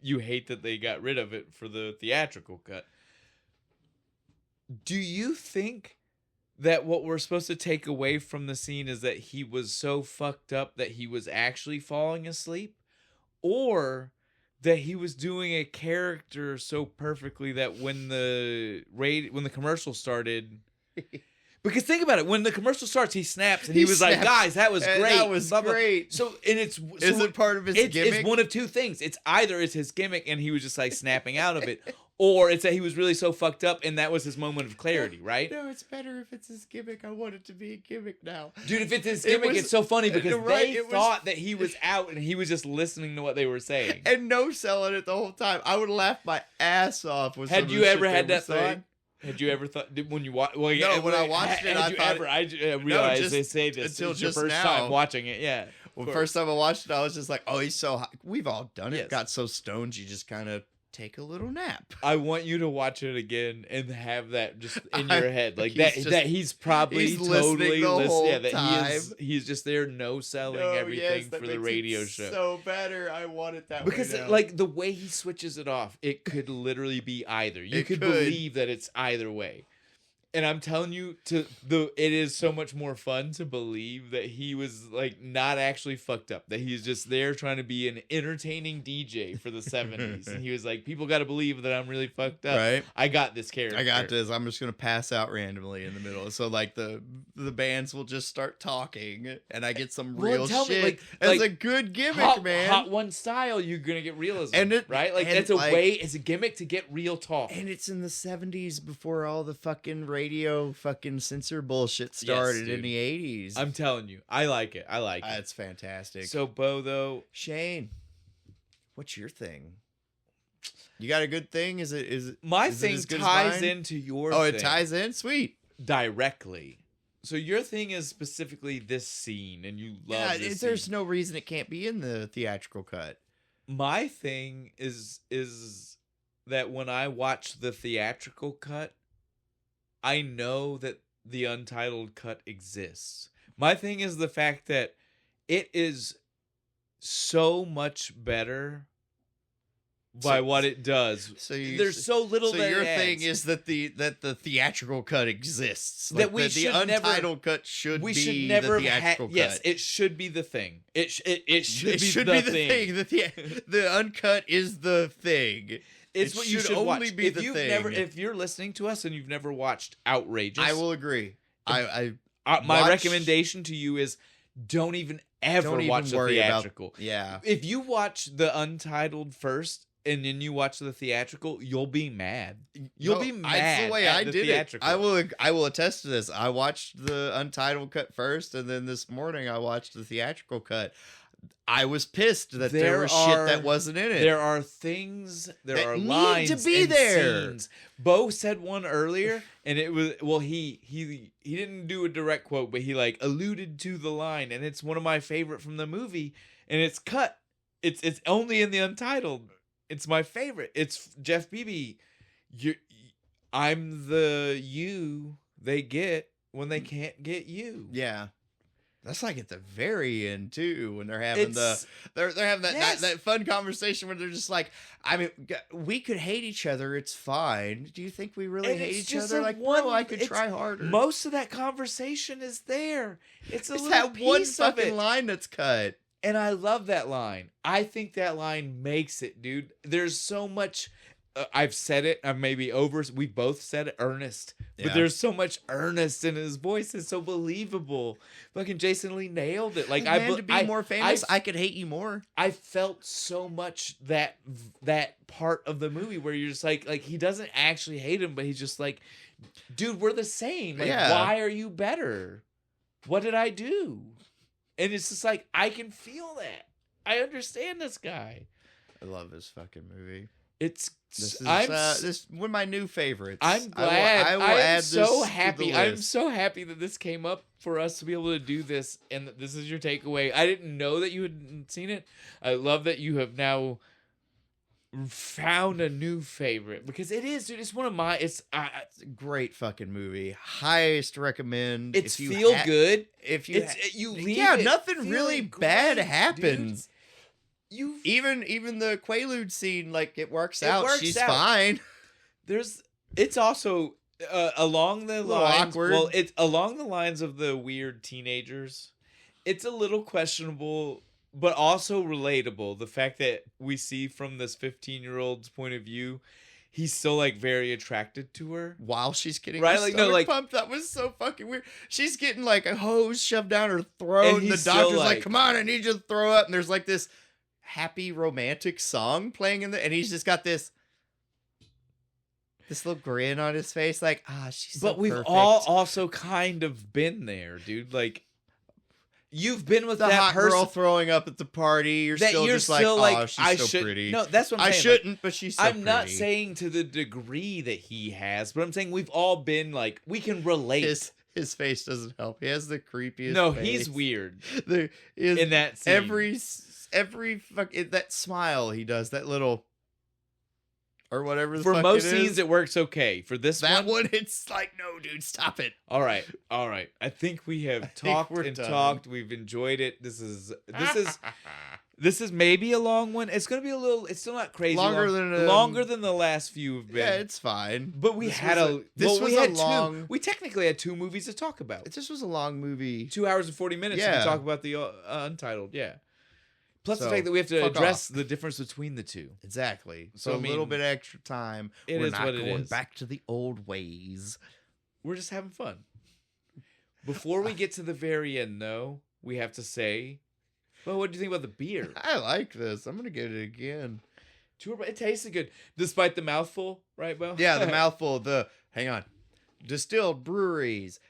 you hate that they got rid of it for the theatrical cut. Do you think that what we're supposed to take away from the scene is that he was so fucked up that he was actually falling asleep, or that he was doing a character so perfectly that when the commercial started? Because think about it, when the commercial starts, he snaps and he was like, "Guys, that was great. That was great." So, and is it part of his gimmick? It's one of two things. It's either it's his gimmick and he was just like snapping out of it, or it's that he was really so fucked up and that was his moment of clarity, right? No, it's better if it's his gimmick. I want it to be a gimmick now. Dude, if it's his gimmick, it's so funny because they thought that he was out and he was just listening to what they were saying. And no selling it the whole time. I would laugh my ass off. Had you ever had that thought? Had you ever thought when you watch? Well, no, when I watched it, I thought. I realized they say this until your first time watching it. Yeah. Well, first time I watched it, I was just like, "Oh, he's so high." We've all done it. Yes. Got so stoned, you just kind of take a little nap. I want you to watch it again and have that just in your head, like that he's probably totally listening. Yeah, that he's just there, no selling everything for the radio show. So better, I want it that because way now. like the way he switches it off, it could literally be either. You could believe that it's either way. And I'm telling you, it is so much more fun to believe that he was like not actually fucked up. That he's just there trying to be an entertaining DJ for the 70s. And he was like, people got to believe that I'm really fucked up. Right. I got this character. I got this. I'm just gonna pass out randomly in the middle. So like the bands will just start talking, and I get some real shit. It's a good gimmick, man. Hot One style, you're gonna get realism, right? Like that's it's a gimmick to get real talk. And it's in the 70s before all the fucking radio fucking censor bullshit started in the 80s. I'm telling you, I like it. That's fantastic. So Bo, though, Shane, what's your thing? You got a good thing? Is my thing ties into your thing? Oh, it ties in? Sweet. Directly. So your thing is specifically this scene, and you love this there's scene. no reason it can't be in the theatrical cut. My thing is that when I watch the theatrical cut, I know that the Untitled cut exists. My thing is the fact that it is so much better by what it does. There's so little that your adds. thing is that the theatrical cut exists. That like the Untitled cut should be the theatrical cut. Yes, it should be the thing. It should be the thing. The uncut is the thing. It's what you should watch. Be if the thing. If you're listening to us and you've never watched Outrageous, I will agree. My recommendation to you is don't even watch the theatrical. If you watch the Untitled first and then you watch the theatrical, you'll be mad. You'll be mad. That's the way I did theatrical. it. I will attest to this. I watched the Untitled cut first, and then this morning I watched the theatrical cut. I was pissed that there was shit that wasn't in it. There are things, that are need lines to be and there. Scenes. Bo said one earlier, and it was he didn't do a direct quote, but he like alluded to the line, and it's one of my favorite from the movie, and it's cut. It's only in the Untitled. It's my favorite. It's Jeff Beebe. I'm the you they get when they can't get you. Yeah. That's like at the very end too, when they're having they're having that fun conversation where they're just like, I mean, we could hate each other, it's fine. Do you think we really hate each other? Like, no, I could try harder. Most of that conversation is there. It's that one fucking line that's cut. And I love that line. I think that line makes it, dude. There's so much. I've said it. I'm maybe over. We both said it. Earnest. But Yeah. there's so much earnest in his voice. It's so believable. Fucking Jason Lee nailed it. Like Man, to be more famous, I could hate you more. I felt so much that part of the movie where you're just like he doesn't actually hate him, but he's just like, dude, we're the same. Like, why are you better? What did I do? And it's just like, I can feel that. I understand this guy. I love this fucking movie. It's this is one of my new favorites. I'm glad. I will add so this happy. to the I'm list. so happy that this came up for us to be able to do this, and that this is your takeaway. I didn't know that you had seen it. I love that you have now found a new favorite, because it is, dude. It's one of my. It's a great fucking movie. Highest recommend. It's feel good. If you you leave nothing really bad happens. Dude. You even the Quaalude scene, like, it works out. She's fine. It's also along the lines. Awkward. Well, it's along the lines of the weird teenagers. It's a little questionable, but also relatable. The fact that we see from this 15-year-old's point of view, he's still like very attracted to her while she's getting pumped. That was so fucking weird. She's getting like a hose shoved down her throat, and the doctor's like, "Come on, I need you to throw up." And there's like this happy romantic song playing and he's just got this little grin on his face, like, she's so we've perfect. all also kind of been there, dude. Like, you've been with the that hot person girl throwing up at the party. You're still like, she's so pretty. No, that's what I'm saying. I shouldn't, but she's so I'm pretty. not saying to the degree that he has, but I'm saying we've all been like, we can relate. His face doesn't help. He has the creepiest face. He's weird. In that scene. Every that smile he does, that little, or whatever the for fuck most it scenes is. It works okay. For this one, it's like, no, dude, stop it. All right. I think we have talked. We've enjoyed it. This is maybe a long one. It's gonna be a little. It's still not crazy longer than the last few have been. Yeah, it's fine. But we had two. We technically had two movies to talk about. This was a long movie. 2 hours and 40 minutes to talk about the Untitled. Yeah. Plus the fact that we have to address the difference between the two. Exactly. So a little bit extra time. We're not going back to the old ways. We're just having fun. Before we get to the very end, though, we have to say, well, what do you think about the beer? I like this. I'm going to get it again. It tasted good. Despite the mouthful, right, Bo? Yeah, the mouthful. Hang on. Distilled Breweries.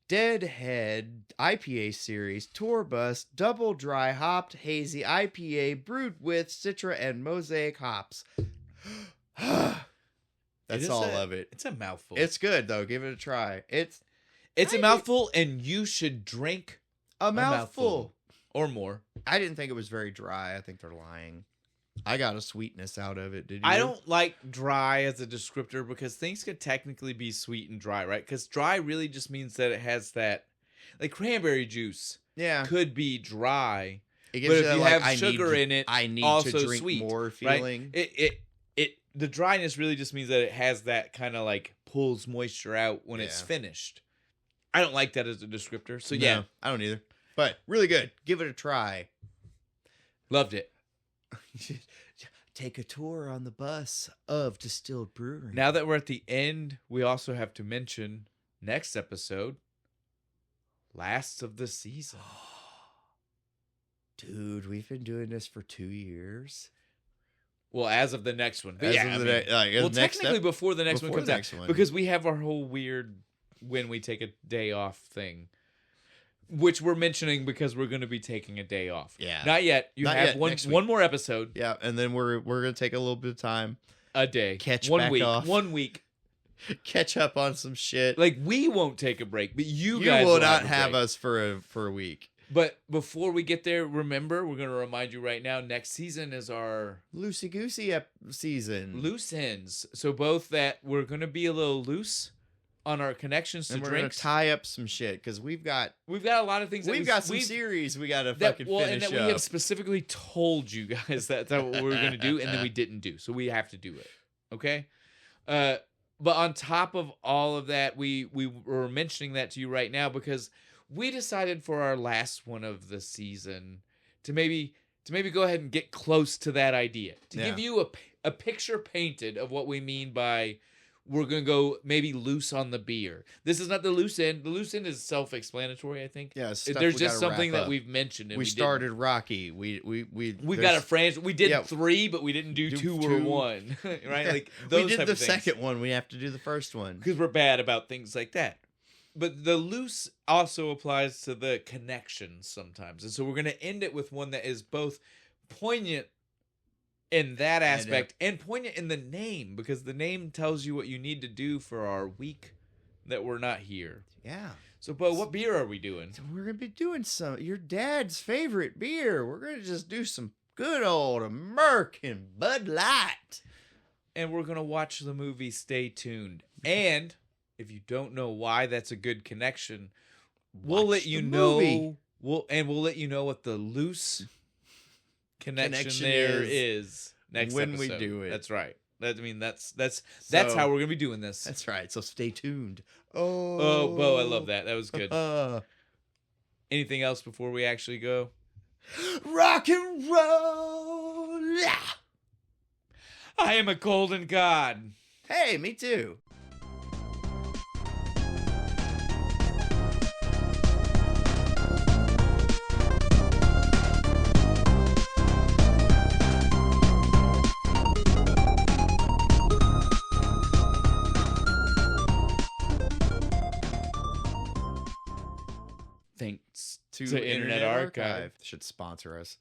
Deadhead IPA series, TourBus, double dry hopped hazy IPA brewed with Citra and Mosaic hops. That's all of it. It's a mouthful. It's good though. Give it a try. It's a mouthful, and you should drink a mouthful or more. I didn't think it was very dry. I think they're lying. I got a sweetness out of it. Did you? I don't like dry as a descriptor because things could technically be sweet and dry, right? Because dry really just means that it has that, like cranberry juice. Yeah, could be dry. It gives but if you have sugar in it, I need also to drink sweet, more feeling. Right? The dryness really just means that it has that kind of like pulls moisture out when it's finished. I don't like that as a descriptor. So yeah, I don't either. But really good. Give it a try. Loved it. Take a tour on the bus of Distilled Brewery. Now that we're at the end, we also have to mention next episode, last of the season. Dude, we've been doing this for 2 years. Well, as of the next one. But technically before the next one comes out. One. Because we have our whole weird when we take a day off thing. Which we're mentioning because we're going to be taking a day off. Yeah. Not yet. You have one more episode. Yeah, and then we're going to take a little bit of time. A day. Catch 1 back week. off. 1 week. Catch up on some shit. Like, we won't take a break, but you guys will not have us for a week. But before we get there, remember, we're going to remind you right now, next season is our loosey-goosey season. Loose ends. So both that we're going to be a little loose on our connections to and we're drinks. Gonna tie up some shit because we've got a lot of things. We've got some series we got to fucking finish and that up. we have specifically told you guys that's what we were going to do, and then we didn't do. So we have to do it. Okay. But on top of all of that, we were mentioning that to you right now because we decided for our last one of the season to maybe go ahead and get close to that idea, to Yeah. give you a picture painted of what we mean by we're going to go maybe loose on the beer. This is not the loose end. The loose end is self-explanatory, I think. Yeah, it's stuff there's we just gotta something wrap that up. we've mentioned. And we didn't. started Rocky. We've got a franchise. We did 3, but we didn't do do 2 or two. 1. Right? Like we those did type the of things. second one. We have to do the first one. Because we're bad about things like that. But the loose also applies to the connections sometimes. And so we're going to end it with one that is both poignant in that aspect and poignant in the name, because the name tells you what you need to do for our week that we're not here. Yeah. So, Bo, what beer are we doing? So we're going to be doing your dad's favorite beer. We're going to just do some good old American Bud Light. And we're going to watch the movie Stay Tuned. And if you don't know why that's a good connection, we'll let you know. We'll let you know what the loose connection there is next when episode. we do it. That's right. That's how we're gonna be doing this. That's right. So stay tuned. Oh, Bo, I love that. That was good. Anything else before we actually go? Rock and roll. I am a golden god. Hey, me too. Thanks To to Internet Archive. Should sponsor us.